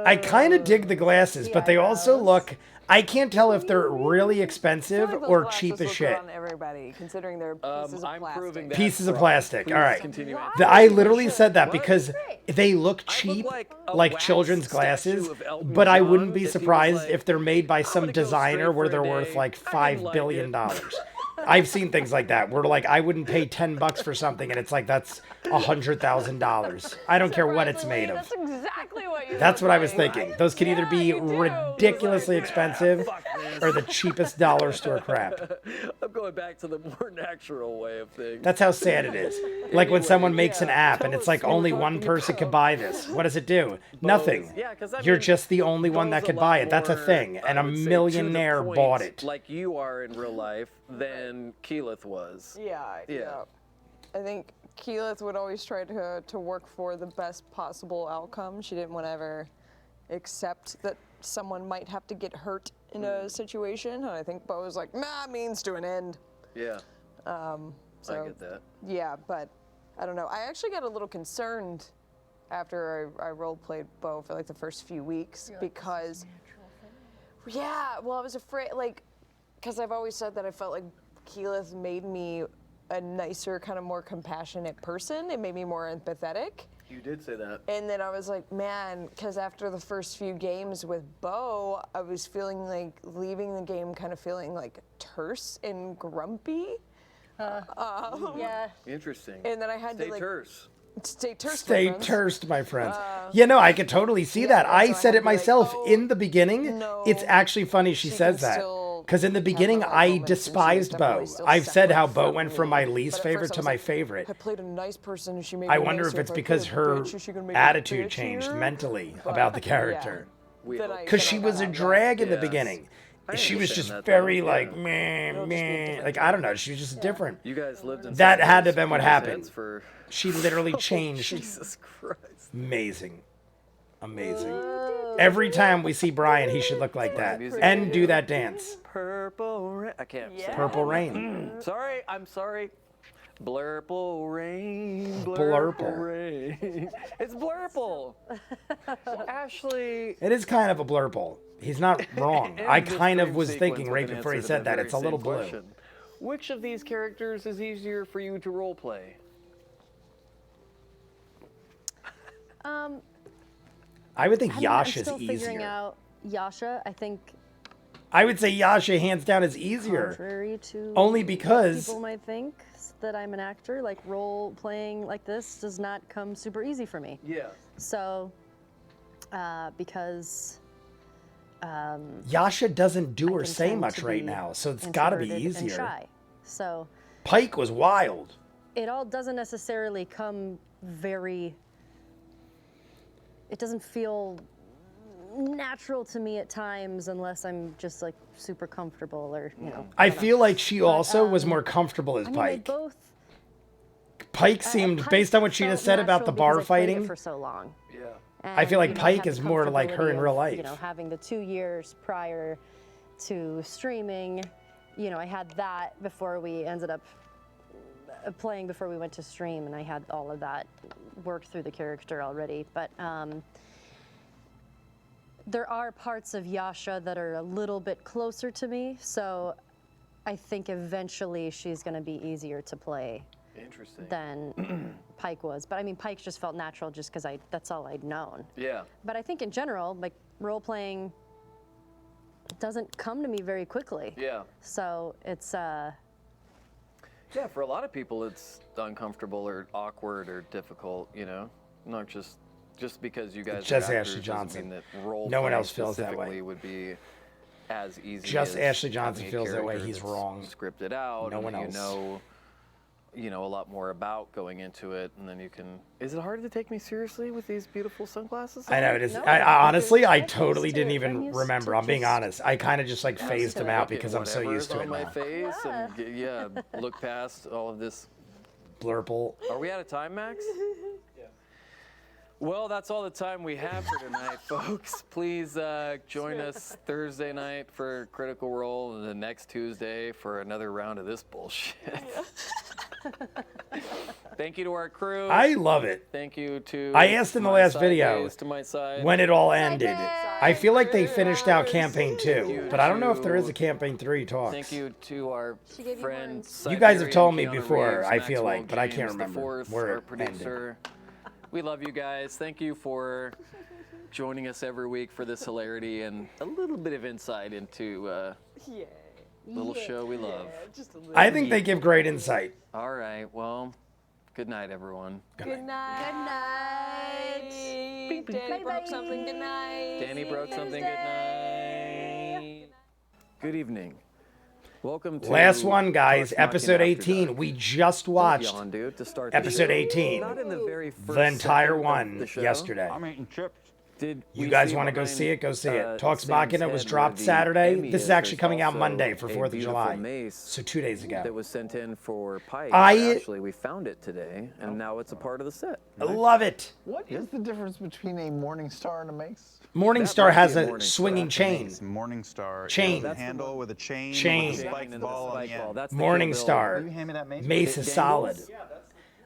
I kind of dig the glasses, but they also look. I can't tell if they're really expensive or cheap as shit. On everybody, considering they're pieces of I'm plastic. proving that. Pieces of from- plastic. Please All right. Continue. I literally said that What? because they look cheap, like a like wax children's statue glasses, of Elton but I John wouldn't be that he was surprised like, if they're made by some gonna go designer straight where for a they're worth day. like I didn't $5 like billion. it. I've seen things like that where like I wouldn't pay $10 for something and it's like that's $100,000. I don't care what it's made of. That's exactly what you. That's what I was thinking. Those could either be ridiculously expensive or the cheapest dollar store crap. I'm going back to the more natural way of things. That's how sad it is. Like when someone makes an app and it's like only one person could buy this. What does it do? Nothing. Yeah, 'cause I You're mean, just the only one that Bo's could a buy lot it. That's a more, thing. And I a would say, to the millionaire point, bought it. like you are in real life than Keyleth was. Yeah. I think Keyleth would always try to work for the best possible outcome. She didn't want to ever accept that someone might have to get hurt in a situation. And I think Bo was like, nah, means to an end. Yeah. So, I get that. Yeah, but I don't know. I actually got a little concerned after I role played Bo for like the first few weeks because, yeah, well, I was afraid, like, because I've always said that I felt like Keyleth made me a nicer, kind of more compassionate person. It made me more empathetic. You did say that. And then I was like, man, because after the first few games with Bo, I was feeling like leaving the game kind of feeling like terse and grumpy. Yeah. Interesting. And then I had Stay to like terse. stay terse. my Stay friends. terse, my friends. Yeah, no, I could totally see that. so I I said had it to be like, myself oh, in the beginning. no, It's actually funny she she says can that. still Because in the have beginning, her own I moments, and she was despised Bo. definitely still I've said how separate Bo went from me. my least But at favorite first I to was my like, favorite. I played a nice person and she made I me wonder if nicer. it's I because played a her bitch, is she gonna make me attitude bitchier? changed mentally But, about the yeah. character. Then I- Because then she I was got a out of that. drag in the Yes. beginning. I She was understand just that, very though. like, Yeah. meh, It'll just be meh. different Like, I don't know. She was just different. You guys lived in That some had to have of been what those happened. heads For... She literally changed. Jesus Christ. Amazing. Amazing. Every time we see Brian, he should look like that. And do that dance. Purple rain. I can't say Purple rain. Sorry, I'm sorry. Blurple rain. Blurple. rain. It's blurple. Ashley. It is kind of a blurple. He's not wrong. End I this kind of dream was sequence thinking with right an before he answer to said the that. very It's a little same blue. question. Which of these characters is easier for you to role play? I would think I'm Yasha's still figuring easier. out Yasha. I think I would say Yasha hands down is easier. contrary to Only what because- people might think that I'm an actor, like role playing like this does not come super easy for me. Yeah. So, because Yasha doesn't do I or can say tend much to right be now, so it's got to be introverted and easier. shy. So Pike was wild. it all doesn't necessarily come very. It doesn't feel natural to me at times unless I'm just like super comfortable or you know. I don't know. feel like she also was more comfortable as I mean, they Pike. both. Pike seemed, Pike based on what Sheena felt said about the natural bar because I played it fighting, for so long. I feel like And, Pike have is the more like her in comfortability real of, life. You know, having the 2 years prior to streaming, you know, I had that before we ended up playing before we went to stream, and I had all of that worked through the character already. But there are parts of Yasha that are a little bit closer to me, so I think eventually she's going to be easier to play. Interesting. Than Pike was. But I mean, Pike just felt natural just because that's all I'd known. Yeah. But I think in general, like, role-playing doesn't come to me very quickly. Yeah. So it's, Yeah, for a lot of people, it's uncomfortable or awkward or difficult, you know? Not just because you guys Just are Ashley actors doesn't Johnson. mean that role No one playing else feels that way. specifically would be as easy Just as Ashley Johnson having a feels that way. character He's that's wrong. Scripted out. No and one that else. You know a lot more about going into it, and then you can. Is it hard to take me seriously with these beautiful sunglasses? I know it is. No, I honestly, I I'm used totally to didn't it. even I'm used remember. to I'm being just- honest. I kind of just like phased them out Look at because I'm so whatever's used to on it my now. face and look past all of this. Blurple. Are we out of time, Max? Well, that's all the time we have for tonight, folks. Please join us Thursday night for Critical Role and the next Tuesday for another round of this bullshit. Thank you to our crew. I love it. Thank you to I asked in the my last side video bays to my side. when it all ended. I feel like they finished out campaign 2, but I don't know if there is a campaign 3 talks. Thank you to our friend. You guys have Siberian told me Keanu before, Reeves, I feel Maxwell like, but I can't James remember IV, where our it producer. We love you guys. Thank you for joining us every week for this hilarity and a little bit of insight into little show we love. I think they give great insight. All right. Well, good night, everyone. Good night. Good night. Danny broke something. Good night. Danny broke something. Good night. Good evening. Welcome to Last one, guys. Talks Machina Episode After 18. Dark. We just Don't watched yawn, dude, to start the episode show. 18. Not in the very first the entire second of one the show. yesterday. I'm eating chips. Did You we guys see want to go behind, see it? Go see it. Talks Sam's Machina was head dropped where the Saturday. Emmy This is is? actually There's coming out also Monday for a 4th of beautiful July. mace So 2 days ago. that was sent in for Pike. I- Actually, we found it today, and now it's a part of the set. I love it. What is the difference between a morning star and a mace? Morningstar might has be a a Morning swinging Star. chain. Morningstar. Chain. Is a That's the handle with a chain. Chain. With a spiked and the ball on spike the ball. end. That's the Morningstar. Will you hand me that mace? Mace is solid. dangles.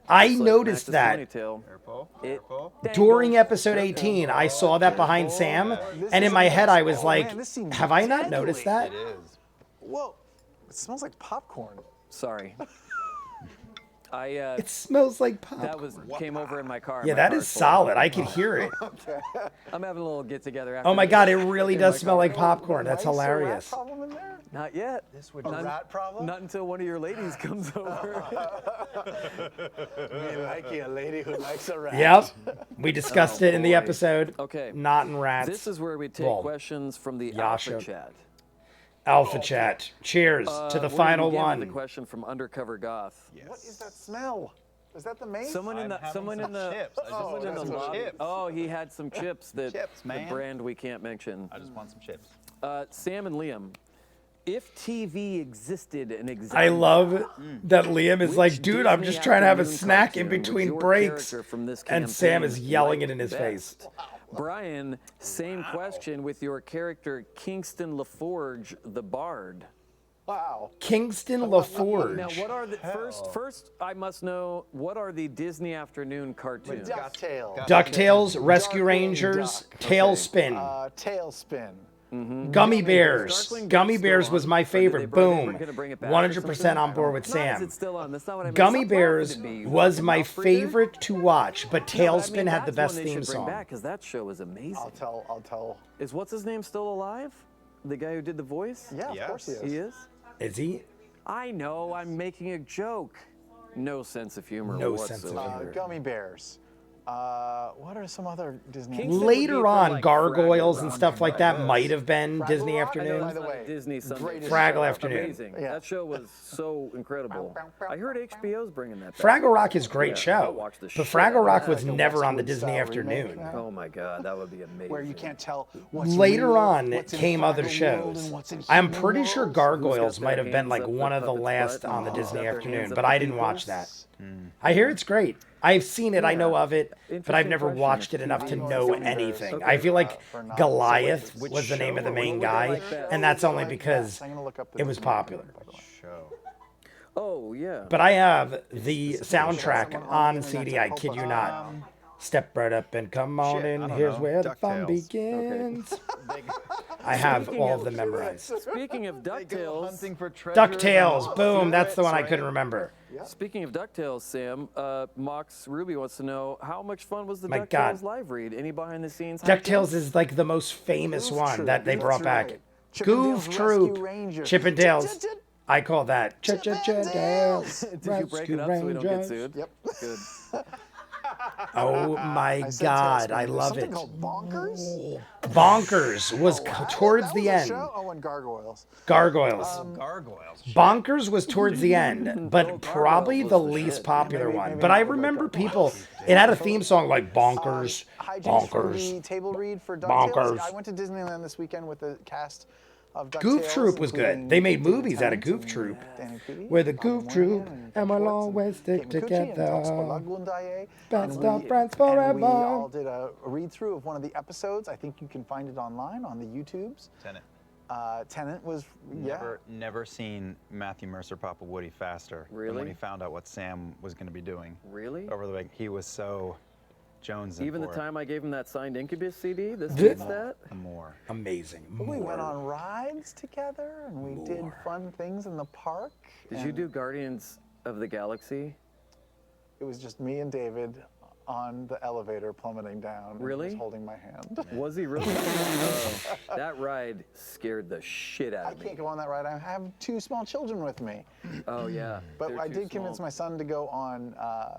I It's like noticed Max's that ponytail. Careful. It Careful. during episode 18. I saw that behind Sam, and in my head I was like, man, this seems have I not deadly. noticed that? It is. Whoa, it smells like popcorn. Sorry. I It smells like pop. that was came over in my car. Yeah, My that car's is full. solid. I can hear it. I'm having a little get together. Oh my god, it really does smell like popcorn. That's Mice or rat hilarious. problem in there? Not yet. A rat problem? Not until one of your ladies comes over. Me liking a lady who likes a rat. Yep. We discussed it in the boy. episode. Okay. Not in rats. This is where we take Well, questions from the Yasha. Alpha Chat. Alpha Chat. Cheers to the We're gonna final begin with one. a question from Undercover Goth. What is that smell? Is that the mace? Someone in the having someone in some the chips. I just someone want in the some lobby. chips. Oh, he had some chips that Chips, the man. brand we can't mention. I just want some chips. Sam and Liam, if TV existed and existed, I love that Liam is which like, dude, I'm Disney just trying to have a afternoon snack in cartoon would between your breaks. character from this And Sam campaign is yelling like it in his best? face. Brian, same question with your character Kingston LaForge, the Bard. Wow. Kingston Now, LaForge. what are the first? I must know what are the Disney afternoon cartoons? DuckTales. DuckTales, Rescue Darkwing Rangers, Duck. Tailspin, Tailspin. Gummy Bears. Darkwing Duck's Gummy still Bears on? was my Or did they favorite. bring- Boom. gonna bring it back or 100% on something? board with Not is Sam. it still on? That's not what I meant. Gummy Stop Bears laughing at me. was What, my mouth breather? favorite to watch, but No, I Tailspin mean, had the that's best one they theme should bring song. back because that show was amazing. I'll tell. Is what's his name still alive? The guy who did the voice? Yeah, of course he is. He is? Is he? I know, I'm making a joke. No sense of humor No sense of whatsoever. humor. Gummy Bears. What are some other Disney? Kingston would be Later for, on, like, Gargoyles Fraggle and Rock stuff like that might have been Fraggle Disney Rock? Afternoon. By the way, Disney Sunday. greatest Fraggle show. Afternoon. Amazing. Yeah. That show was so incredible. I heard HBO's bringing that back. Fraggle Rock is a great Yeah, I'll show, watch the but shit Fraggle out of Rock that. was Like a never on the Westwood Disney style remake Afternoon. now. Oh my god, that would be amazing. Where you can't tell what's Later real, on, what's in came other Fraggle World shows. and what's in I'm human pretty sure world. Gargoyles Who's got might their have been hands like up one the of the puppet's last butt? on the Who's got Disney their Afternoon, hands up but the I didn't people? watch that. I hear it's great. I've seen it, I know of it, but I've Interesting never question. watched it enough to know anything. I feel like Goliath was the name of the main guy, and that's only because it was popular. Show. Oh yeah. But I have the soundtrack on CD, I kid you not. Step right up and come on Shit, in, I don't here's know. where the fun DuckTales. begins. I have all of them memorized. Speaking of DuckTales, Hunting for treasure. DuckTales, boom, that's the one I couldn't remember. speaking of DuckTales, Sam, Mox Ruby wants to know how much fun was the My DuckTales God. live read? Any behind the scenes? DuckTales is like the most famous one that they brought back. Goof Troop, Chippendales. I call that Chippendales. Did you break it up so we don't get Rangers. sued? Yep. Good. Oh my God, I love it. Something called Bonkers? Bonkers was towards the end. Oh, and Gargoyles. Gargoyles. Gargoyles. Bonkers was towards the end, but probably the least popular one. But I remember people, it had a theme song like Bonkers, Hijinks for the Bonkers. table read for DuckTales. Bonkers. I went to Disneyland this weekend with the cast of DuckTales. Goof Troop was good. including They made David movies out of Tennant Goof Troop. and Danny Pudi, We're the Bobby Goof Moynihan Troop, and we'll Schwartz always stick Kate Micucci and together. Toxpalagundaye. Best And of we- friends And we forever. all did a read-through of one of the episodes. I think you can find it online on the YouTubes. Tenet. Tenet was, Never seen Matthew Mercer pop a Woody faster. than Really? when he found out what Sam was going to be doing. Really? Over the week, he was so Jones. Even the time I gave him that signed Incubus CD, this Did- beats that? More. Amazing. We went on rides together, and we did fun things in the park. Did you do Guardians of the Galaxy? It was just me and David on the elevator plummeting down. and he Really? was holding my hand. Was he really? Oh, that ride scared the shit out I of me. can't go on that ride. I have 2 small children with me. Oh yeah. But They're I too did convince small. my son to go on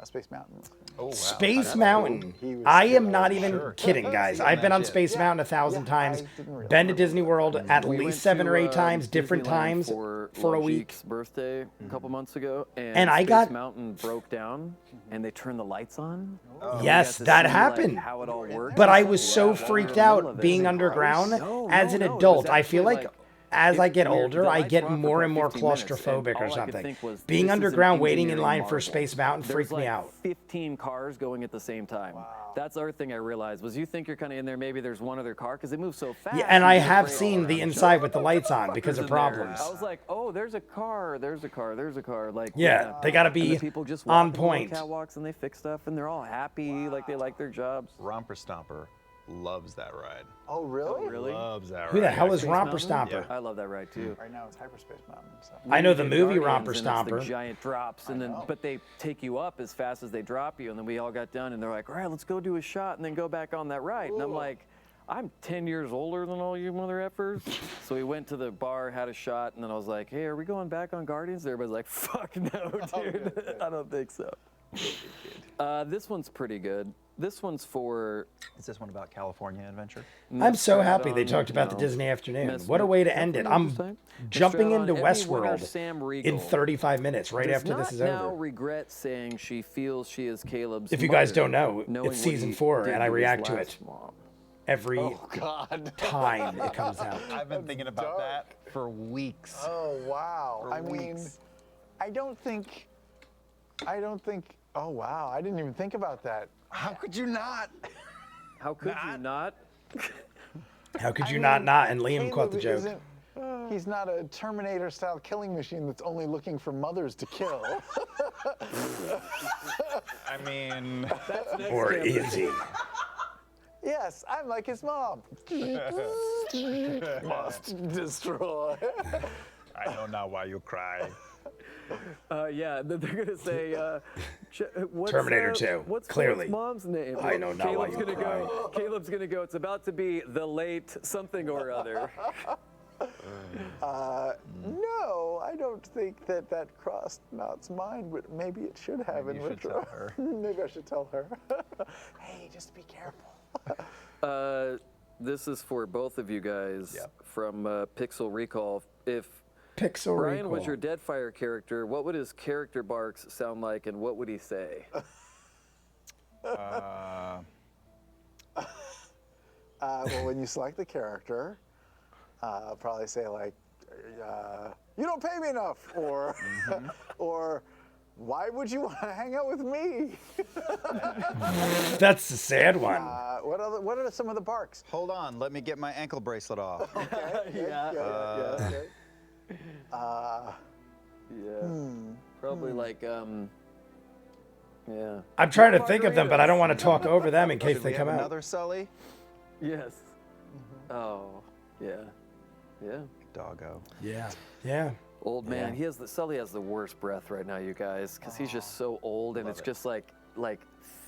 Space Mountain. Oh, wow. Space Mountain. He was I am scared. not even kidding, guys. I've been on Space Mountain 1,000 times. I didn't realize Been to Disney World at We went least 7 or to, 8 times, different Disneyland times for a week. Logic's birthday a couple months ago, And I Space got- Mountain broke down, and they turned the lights on. And we Yes, got to that see, like, happened. how it all worked. But I was so Yeah, freaked we were in the out middle of it. being underground. No, As no, an no, it was adult, I feel actually, like as I get we were- older, the I lights get were off for more and about more 15 minutes, and claustrophobic or all I could something. think was, Being this is an underground waiting in engineering line for marvel. Space Mountain There's freaked like me out. 15 cars going at the same time. That's the other thing I realized was you think you're kind of in there, maybe there's one other car because it moves so fast. Yeah, and you I get have afraid all seen around the each inside other. with the lights on because of In there. problems. I was like, oh, there's a car, there's a car, there's a car. Like, Yeah, they gotta and the be people just on walk on the point. catwalks and they fix stuff and they're all happy, like they like their jobs. Romper Stomper loves that ride. Oh, really? Really? Loves that ride. Who the hell is Space Romper Mountain? Stomper? I love that ride too. Right now it's Hyperspace Mountain. So. I know the We did movie Guardians, Romper and it's Stomper. The giant drops, and then but they take you up as fast as they drop you, and then we all got done, and they're like, all right, let's go do a shot, and then go back on that ride, and I'm like, I'm 10 years older than all you mother effers. So we went to the bar, had a shot, and then I was like, hey, are we going back on Guardians? Everybody's like, fuck no, dude. I don't think so. This one's pretty good. This one's for. Is this one about California Adventure? I'm so happy they Nostradon, talked about the no. Disney afternoon. Miss- What a way to end it. I'm Interesting. jumping Nostradon, into Emmy winner Westworld Sam in Riegel 35 minutes right does after this not is now over. regret saying she feels she is Caleb's If you guys mother, don't know, knowing it's what season he 4 did and I his react to last it mom. every God. time it comes out. I've been thinking about that for weeks. Oh, wow. For I mean, weeks. I don't think, oh, wow. I didn't even think about that. How could you not? How could you not? How could I you mean, not? And Liam caught the Caleb joke. He's not a Terminator-style killing machine that's only looking for mothers to kill. I mean, Or is he? Yes, I'm like his mom. Must destroy. I know not why you cry. Yeah, they're gonna say, what's, Terminator 2, What's clearly. mom's name? I know not why Caleb's you gonna go. Caleb's gonna go. It's about to be the late something or other. No, I don't think that crossed Matt's mind, but maybe it should have Maybe in you should retro. tell her. Maybe I should tell her. Hey, just be careful. This is for both of you guys Yep. from Pixel Recall. If Pixel Brian was Recall. your Deadfire character, what would his character barks sound like, and what would he say? Well, when you select the character, I'll probably say like, you don't pay me enough, or, or Why would you want to hang out with me? That's the sad one. What are some of the barks? Hold on, let me get my ankle bracelet off. Probably like I'm trying to think of them, but I don't want to talk over them in case Did they we come have out. another Sully? Yes. Oh, yeah. Doggo. Yeah. Yeah. Old man. Sully has the worst breath right now, you guys, because he's just so old, and it's just like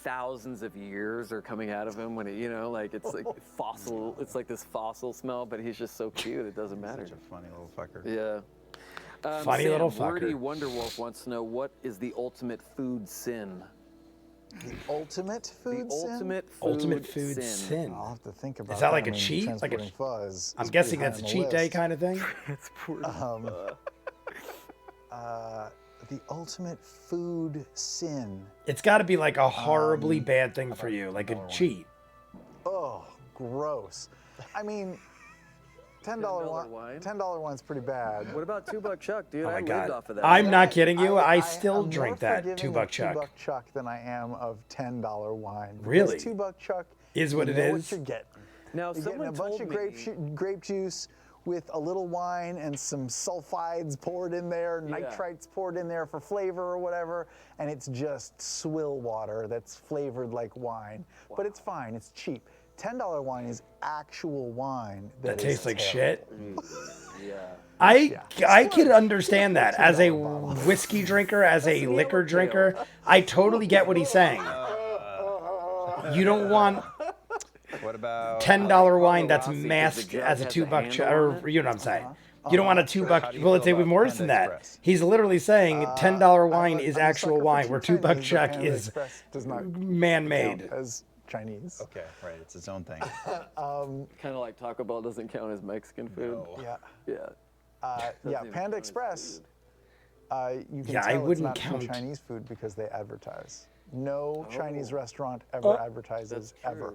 thousands of years are coming out of him when it's like fossil. It's like this fossil smell, but he's just so cute. It doesn't matter. Such a funny little fucker. Yeah. Funny Sam, little fucker. Wordy Wonderwolf wants to know, what is the ultimate food sin? The ultimate food sin? Ultimate food sin. I'll have to think about. Is that like a cheat? Like a fuzz? I'm guessing that's a cheat day kind of thing. The ultimate food sin. It's got to be like a horribly bad thing for you, like a cheat. Oh, gross. I mean, $10 wine. $10 wine's pretty bad. What about $2 Chuck, dude? Oh my I lived God. off of that. I'm not kidding you. I still I'm drink more that forgiving $2 of Chuck. $2 Chuck than I am of $10 wine. Really? Because $2 Chuck Is what you it know is. What you're getting. Now, You're getting a bunch of grape juice with a little wine and some sulfides poured in there, nitrites poured in there for flavor or whatever, and it's just swill water that's flavored like wine. Wow. But it's fine. It's cheap. $10 wine is actual wine that tastes like terrible. shit. I could understand that as a whiskey drinker, as a liquor drinker. I totally get what he's saying. You don't want What about $10 wine that's masked as a $2 Chuck, or you know what I'm saying. You don't want a $2. Well, it's even worse than that. He's literally saying $10 wine is actual wine, where $2 Chuck is man-made. As Chinese. Okay, right. It's its own thing. Kind of like Taco Bell doesn't count as Mexican food. No. Yeah. Panda Express. You can Yeah, tell I wouldn't it's not count. Chinese food because they advertise. No Chinese restaurant ever advertises ever.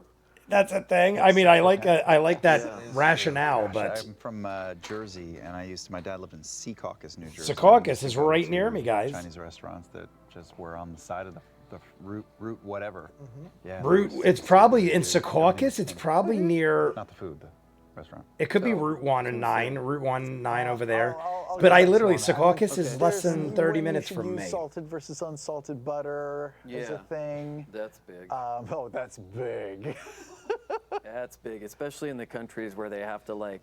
That's a thing. I mean, I like that rationale, but I'm from Jersey, and my dad lived in Secaucus, New Jersey. Secaucus is right near me, guys. Chinese restaurants that just were on the side of the route whatever. Yeah. Route. It's probably in Secaucus. It's probably near. Not the food, the restaurant. It could be Route 1 and 9, Route 1 and 9 over there. But I literally, Secaucus is less than 30 minutes from me. Salted versus unsalted butter is a thing. That's big. Oh, that's big. That's big, especially in the countries where they have to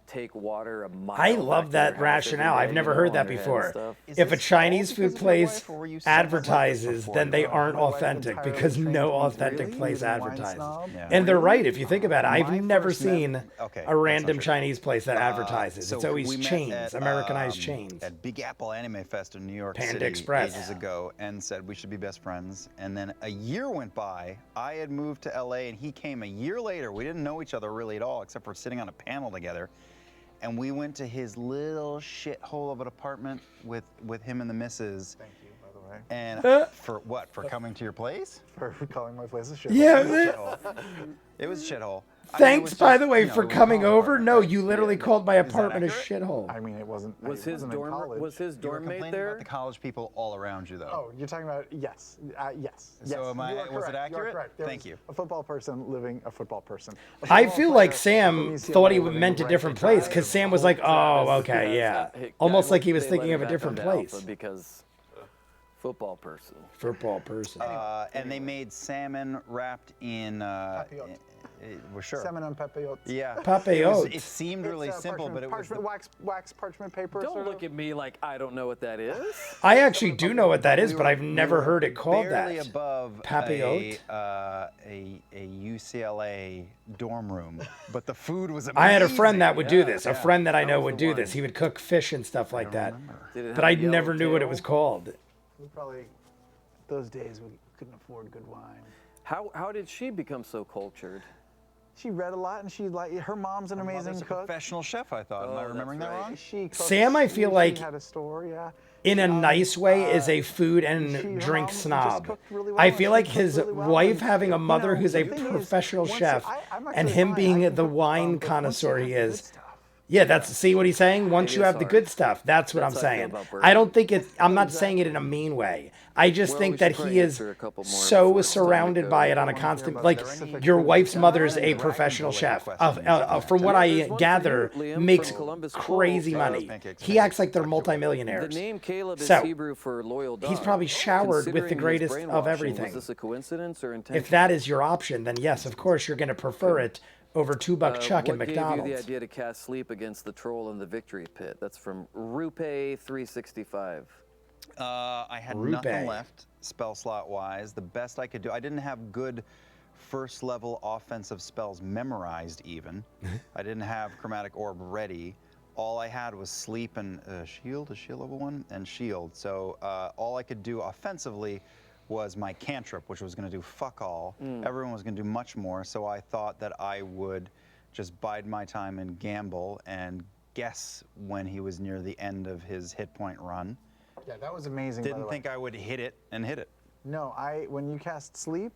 take water a mile. I love that rationale. I've never heard that before. If a Chinese food place advertises, then they aren't authentic because no authentic place advertises. And they're right if you think about it. I've never seen a random Chinese place that advertises. It's always chains, Americanized chains. At Big Apple Anime Fest in New York Panda City Express. ages ago, and said we should be best friends. And then a year went by. I had moved to LA, and he came a year later. We didn't know each other really at all, except for sitting on a panel together. And we went to his little shithole of an apartment with him and the missus. Thank you, by the way. And for what? For coming to your place? For calling my place a shithole. Yeah. It was a shithole. Thanks, by the way, for coming over. No, you literally called my apartment a shithole. I mean, it wasn't. Was his dorm mate there? About the college people all around you, though. Oh, you're talking about yes, yes. So was it accurate? You are correct. Thank you. A football person living a football person. I feel like Sam thought he meant a different place because Sam was like, "Oh, okay, yeah," almost like he was thinking of a different place. Because football person. Football person. And they made salmon wrapped in. Well, sure. Salmon on papillotes. Yeah. Papillotes. It seemed really simple, but it was wax parchment paper. Don't look at me like I don't know what that is. I actually do know what that is, but I've never heard it called barely that. above Papillote. a UCLA dorm room, but the food was amazing. I had a friend that would do this. A friend that I know would do this. He would cook fish and stuff like that. But I never knew what it was called. We probably those days we couldn't afford good wine. How did she become so cultured? She read a lot, and her mom's an amazing cook. Professional chef, I thought. Am I remembering that wrong? Sam, I feel like, had a store, yeah. in a nice way, is a food and drink snob. I feel like his wife having a mother who's a professional chef, and him being the wine connoisseur he is. Yeah, see what he's saying? Once It you is have the hard. good stuff, that's what That's I'm how I feel saying. about I don't bourbon. think I'm not saying it in a mean way. I just Well, think we that should probably he is answer a couple more so before it's time to surrounded go. by it on a constant, like your wife's mother's a professional chef. From what I There's one for gather, you, Liam, makes from Columbus crazy Bowl. money. He acts like they're The multimillionaires. name Caleb is So, Hebrew for loyal dog. he's probably showered with the Considering his greatest of brainwashing, everything. Was this a coincidence or intentional? If that is your option, then yes, of course you're going to prefer it over $2 Chuck what and gave you McDonald's. the idea to cast sleep against the troll in the victory pit? That's from Rupe365. I had Rupe. nothing left spell slot wise. The best I could do. I didn't have good first level offensive spells memorized even. I didn't have chromatic orb ready. All I had was sleep and shield. Is shield level 1? And shield. So all I could do offensively was my cantrip, which was going to do fuck all. Everyone was going to do much more. So I thought that I would just bide my time and gamble and guess when he was near the end of his hit point run. Yeah, that was amazing. by the Didn't way. think I would hit it and hit it. No, when you cast sleep,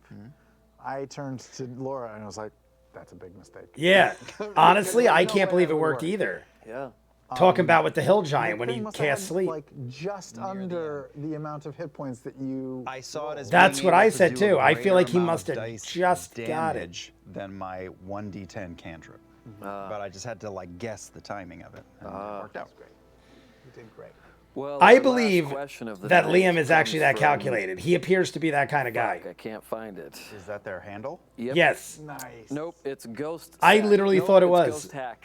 I turned to Laura and I was like, "That's a big mistake." Yeah, honestly, I No can't way believe that it would worked work. either. Yeah. Talking about with the hill giant That when thing he must have cast had, sleep. like just under the amount of hit points that you. I saw it as That's being what able I to said do a too. I feel greater like he amount must of have dice just got it. damage than my 1d10 cantrip. But I just had to like guess the timing of it. And it worked out. You did great. Well, I our last believe question of the that night Liam is actually comes that from- calculated. He appears to be that kind of guy. Fuck, I can't find it. Is that their handle? Yep. Yes. Nice. Nope, it's Ghost I Sack. literally Nope, thought it it's was. Ghost Hack.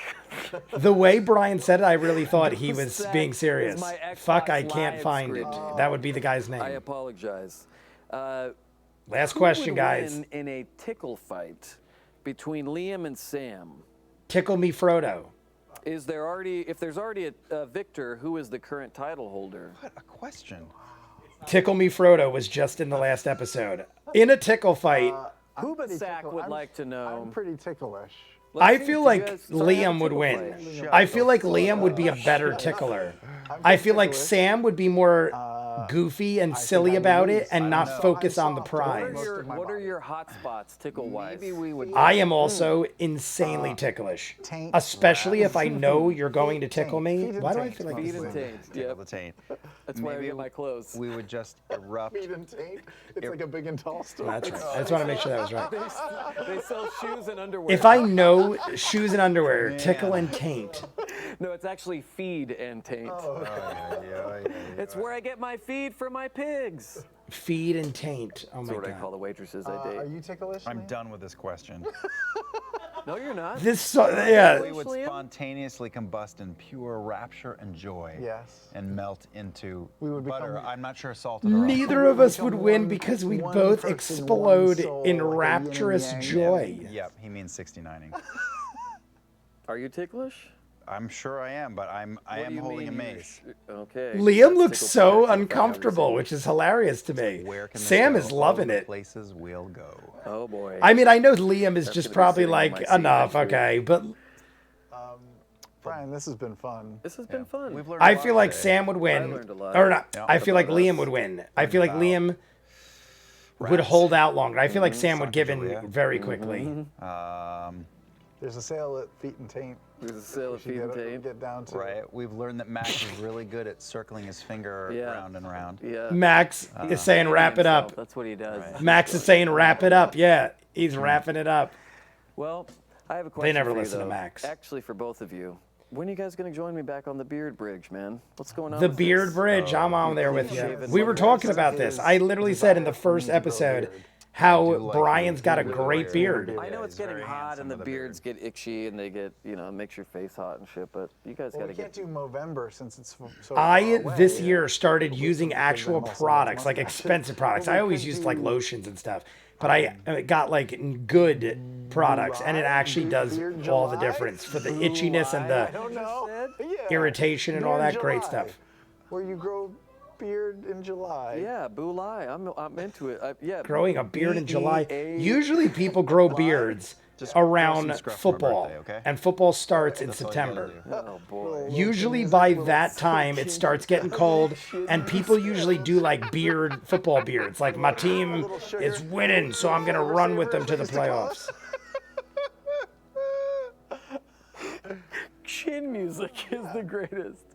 The way Brian said it, I really thought he Ghost was Sack being is serious. my Fuck, Xbox I can't Live find script. it. That would be the guy's I name. apologize. Last Who question, would guys. win in a tickle fight between Liam and Sam? Tickle me, Frodo. If there's already a victor, who is the current title holder? What a question. Tickle me, Frodo was just in the last episode. In a tickle fight, Who but pretty Sack tickle- would I'm- like to know? I'm pretty ticklish. I see, feel do like you guys start having Liam would tickle win. fights? I feel like Liam would be a better tickler. I feel like Sam would be more goofy and silly about it and not focus on the prize. What are your hot spots tickle-wise? Maybe we would. I am also insanely ticklish, taint, especially if I know you're going to tickle me. Feet and Why do I taint. feel like Feet this and is taint. Tickle Yep. the taint. That's why I Maybe get my clothes. We would just erupt. Feet and taint. It's like a big and tall story. That's right. I just want to make sure that was right. They sell shoes and underwear. If I know shoes and underwear, tickle and taint. No, it's actually feed and taint. It's where I get my feed for my pigs. Feed and taint. Oh That's my what I call god. the waitresses I Are date. you ticklish? I'm Liam? done with this question. No, you're not. Yeah. We would spontaneously combust in pure rapture and joy. Yes. And melt into We would butter. become- I'm not sure salted or Neither of us would win because we'd one both person, explode one soul, in like a yin and rapturous yang. joy. Yep, he means 69ing. Are you ticklish? I'm sure I am, but I What am do you holding a mean you're mace. Okay. Liam That's looks tickle so protection, if I uncomfortable, understand. which is hilarious to me. Where can this Sam go? is loving All the it. Places we'll go. Oh boy. I mean, I know Liam is That's just gonna be probably sitting in like, my seat enough, next week. okay, but Brian, this has been fun. This has been fun. We've learned a I lot feel like today. Sam would win. I learned a lot Or not, Yeah. I feel like About Liam us. would win. I feel like About Liam would rats. hold out longer. I feel like Sam would give in Sacagawea. very quickly. There's a sale at Feet and Taint. There's a sale We of should feed and get, taint. get down to Right. We've learned that Max is really good at circling his finger Yeah. round and round. Yeah. Max is saying wrap it Himself, up. That's what he does. Max is saying wrap it up. Yeah, he's wrapping it up. Well, I have a question. never for you, listen to though. Max. Actually, for both of you, when are you guys going to join me back on the Beard Bridge, man? What's going on? The with Beard this? Bridge, I'm on there with you. shaven We were mugwort. talking about this. I literally said in the first episode how like Brian's got a really great like beard. I know it's he's getting very hot handsome and the with a beard. beards get itchy and they get, it makes your face hot and shit, but you guys Well, got we to can't get. do Movember since it's so far I away. this year started using because actual I'm also products, like like mustache. expensive products. Well, I we always could used like do, lotions and stuff, but I got like good products, and it actually does Beard all the July? difference for the itchiness and I the don't know. Yeah. irritation and all Beard that great July, stuff. Where you grow beard in July. Yeah, Bulai. I'm into it. Yeah. Growing a beard in July. BEA. Usually people grow beards Just grow around some scruff for my football, birthday, okay? and football starts in That's all you gotta September. do. Oh boy. Usually by that time it starts getting cold, and people usually do like football beards. Like my team is winning, so I'm gonna run with them to the playoffs. chin music is the greatest.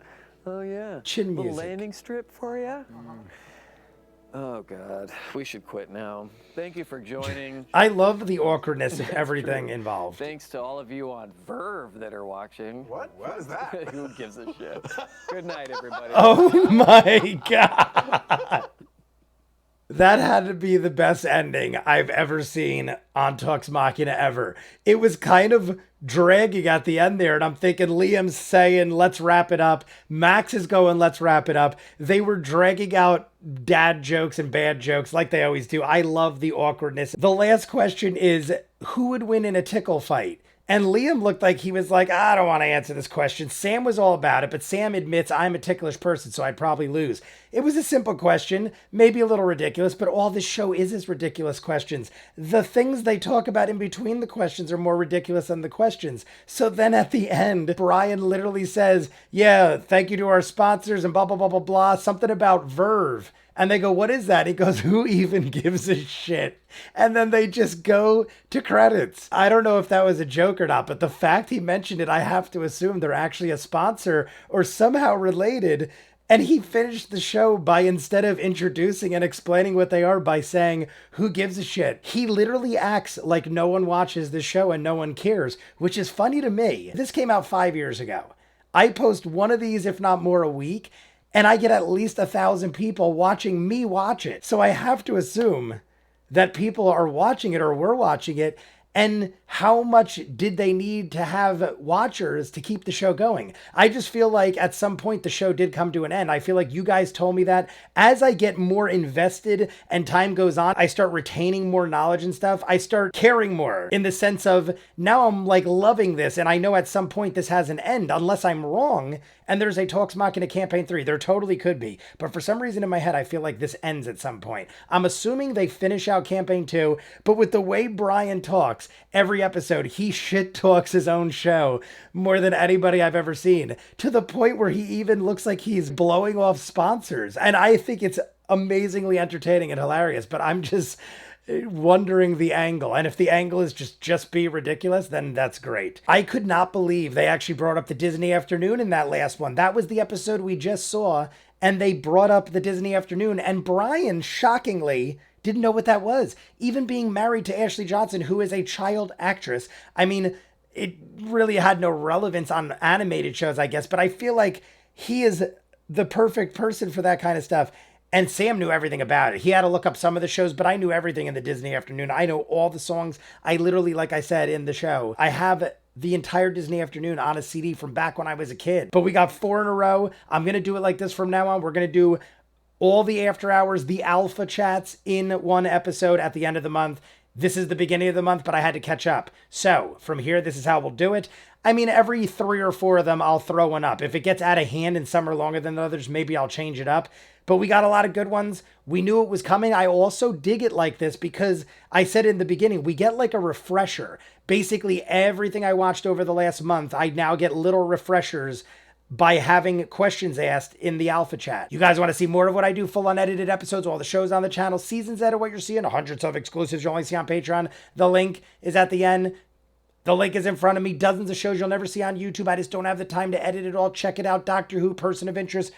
Oh yeah. Chin Little music. landing strip for you. Oh God, we should quit now. Thank you for joining. I love the awkwardness of everything involved. Thanks to all of you on Verve that are watching. What is that? Who gives a shit? Good night, everybody. Oh my God. That had to be the best ending I've ever seen on Talks Machina ever. It was kind of dragging at the end there, and I'm thinking Liam's saying, let's wrap it up. Max is going, let's wrap it up. They were dragging out dad jokes and bad jokes like they always do. I love the awkwardness. The last question is, who would win in a tickle fight? And Liam looked like he was like, I don't want to answer this question. Sam was all about it, but Sam admits I'm a ticklish person, so I'd probably lose. It was a simple question, maybe a little ridiculous, but all this show is ridiculous questions. The things they talk about in between the questions are more ridiculous than the questions. So then at the end, Brian literally says, yeah, thank you to our sponsors and blah, blah, blah, blah, blah, something about Verve. And they go, what is that? He goes, who even gives a shit? And then they just go to credits. I don't know if that was a joke or not, but the fact he mentioned it, I have to assume they're actually a sponsor or somehow related. And he finished the show by, instead of introducing and explaining what they are, by saying, who gives a shit? He literally acts like no one watches the show and no one cares, which is funny to me. This came out 5 years ago. I post one of these, if not more, a week. And I get at least 1,000 people watching me watch it. So I have to assume that people are watching it or were watching it. And how much did they need to have watchers to keep the show going? I just feel like at some point the show did come to an end. I feel like you guys told me that. As I get more invested and time goes on, I start retaining more knowledge and stuff. I start caring more in the sense of now I'm like loving this. And I know at some point this has an end unless I'm wrong. And there's a Talks Machina Campaign 3. There totally could be. But for some reason in my head, I feel like this ends at some point. I'm assuming they finish out Campaign 2. But with the way Brian talks, every episode, he shit talks his own show more than anybody I've ever seen. To the point where he even looks like he's blowing off sponsors. And I think it's amazingly entertaining and hilarious. But I'm just wondering the angle. And if the angle is just be ridiculous, then that's great. I could not believe they actually brought up the Disney Afternoon in that last one. That was the episode we just saw, and they brought up the Disney Afternoon, and Brian, shockingly, didn't know what that was. Even being married to Ashley Johnson, who is a child actress. I mean, it really had no relevance on animated shows, I guess, but I feel like he is the perfect person for that kind of stuff. And Sam knew everything about it. He had to look up some of the shows, but I knew everything in the Disney Afternoon. I know all the songs. I literally, like I said in the show, I have the entire Disney Afternoon on a CD from back when I was a kid. But we got 4 in a row. I'm going to do it like this from now on. We're going to do all the after hours, the alpha chats in one episode at the end of the month. This is the beginning of the month, but I had to catch up. So from here, this is how we'll do it. I mean, every 3 or 4 of them, I'll throw one up. If it gets out of hand and some are longer than the others, maybe I'll change it up. But we got a lot of good ones. We knew it was coming. I also dig it like this because I said in the beginning, we get like a refresher. Basically, everything I watched over the last month, I now get little refreshers by having questions asked in the alpha chat. You guys want to see more of what I do, full unedited episodes, all the shows on the channel, seasons out of what you're seeing, hundreds of exclusives you'll only see on Patreon. The link is at the end. The link is in front of me. Dozens of shows you'll never see on YouTube. I just don't have the time to edit it all. Check it out. Doctor Who, Person of Interest.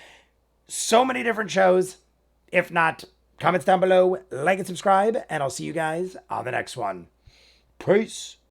So many different shows. If not, comments down below, like and subscribe, and I'll see you guys on the next one. Peace.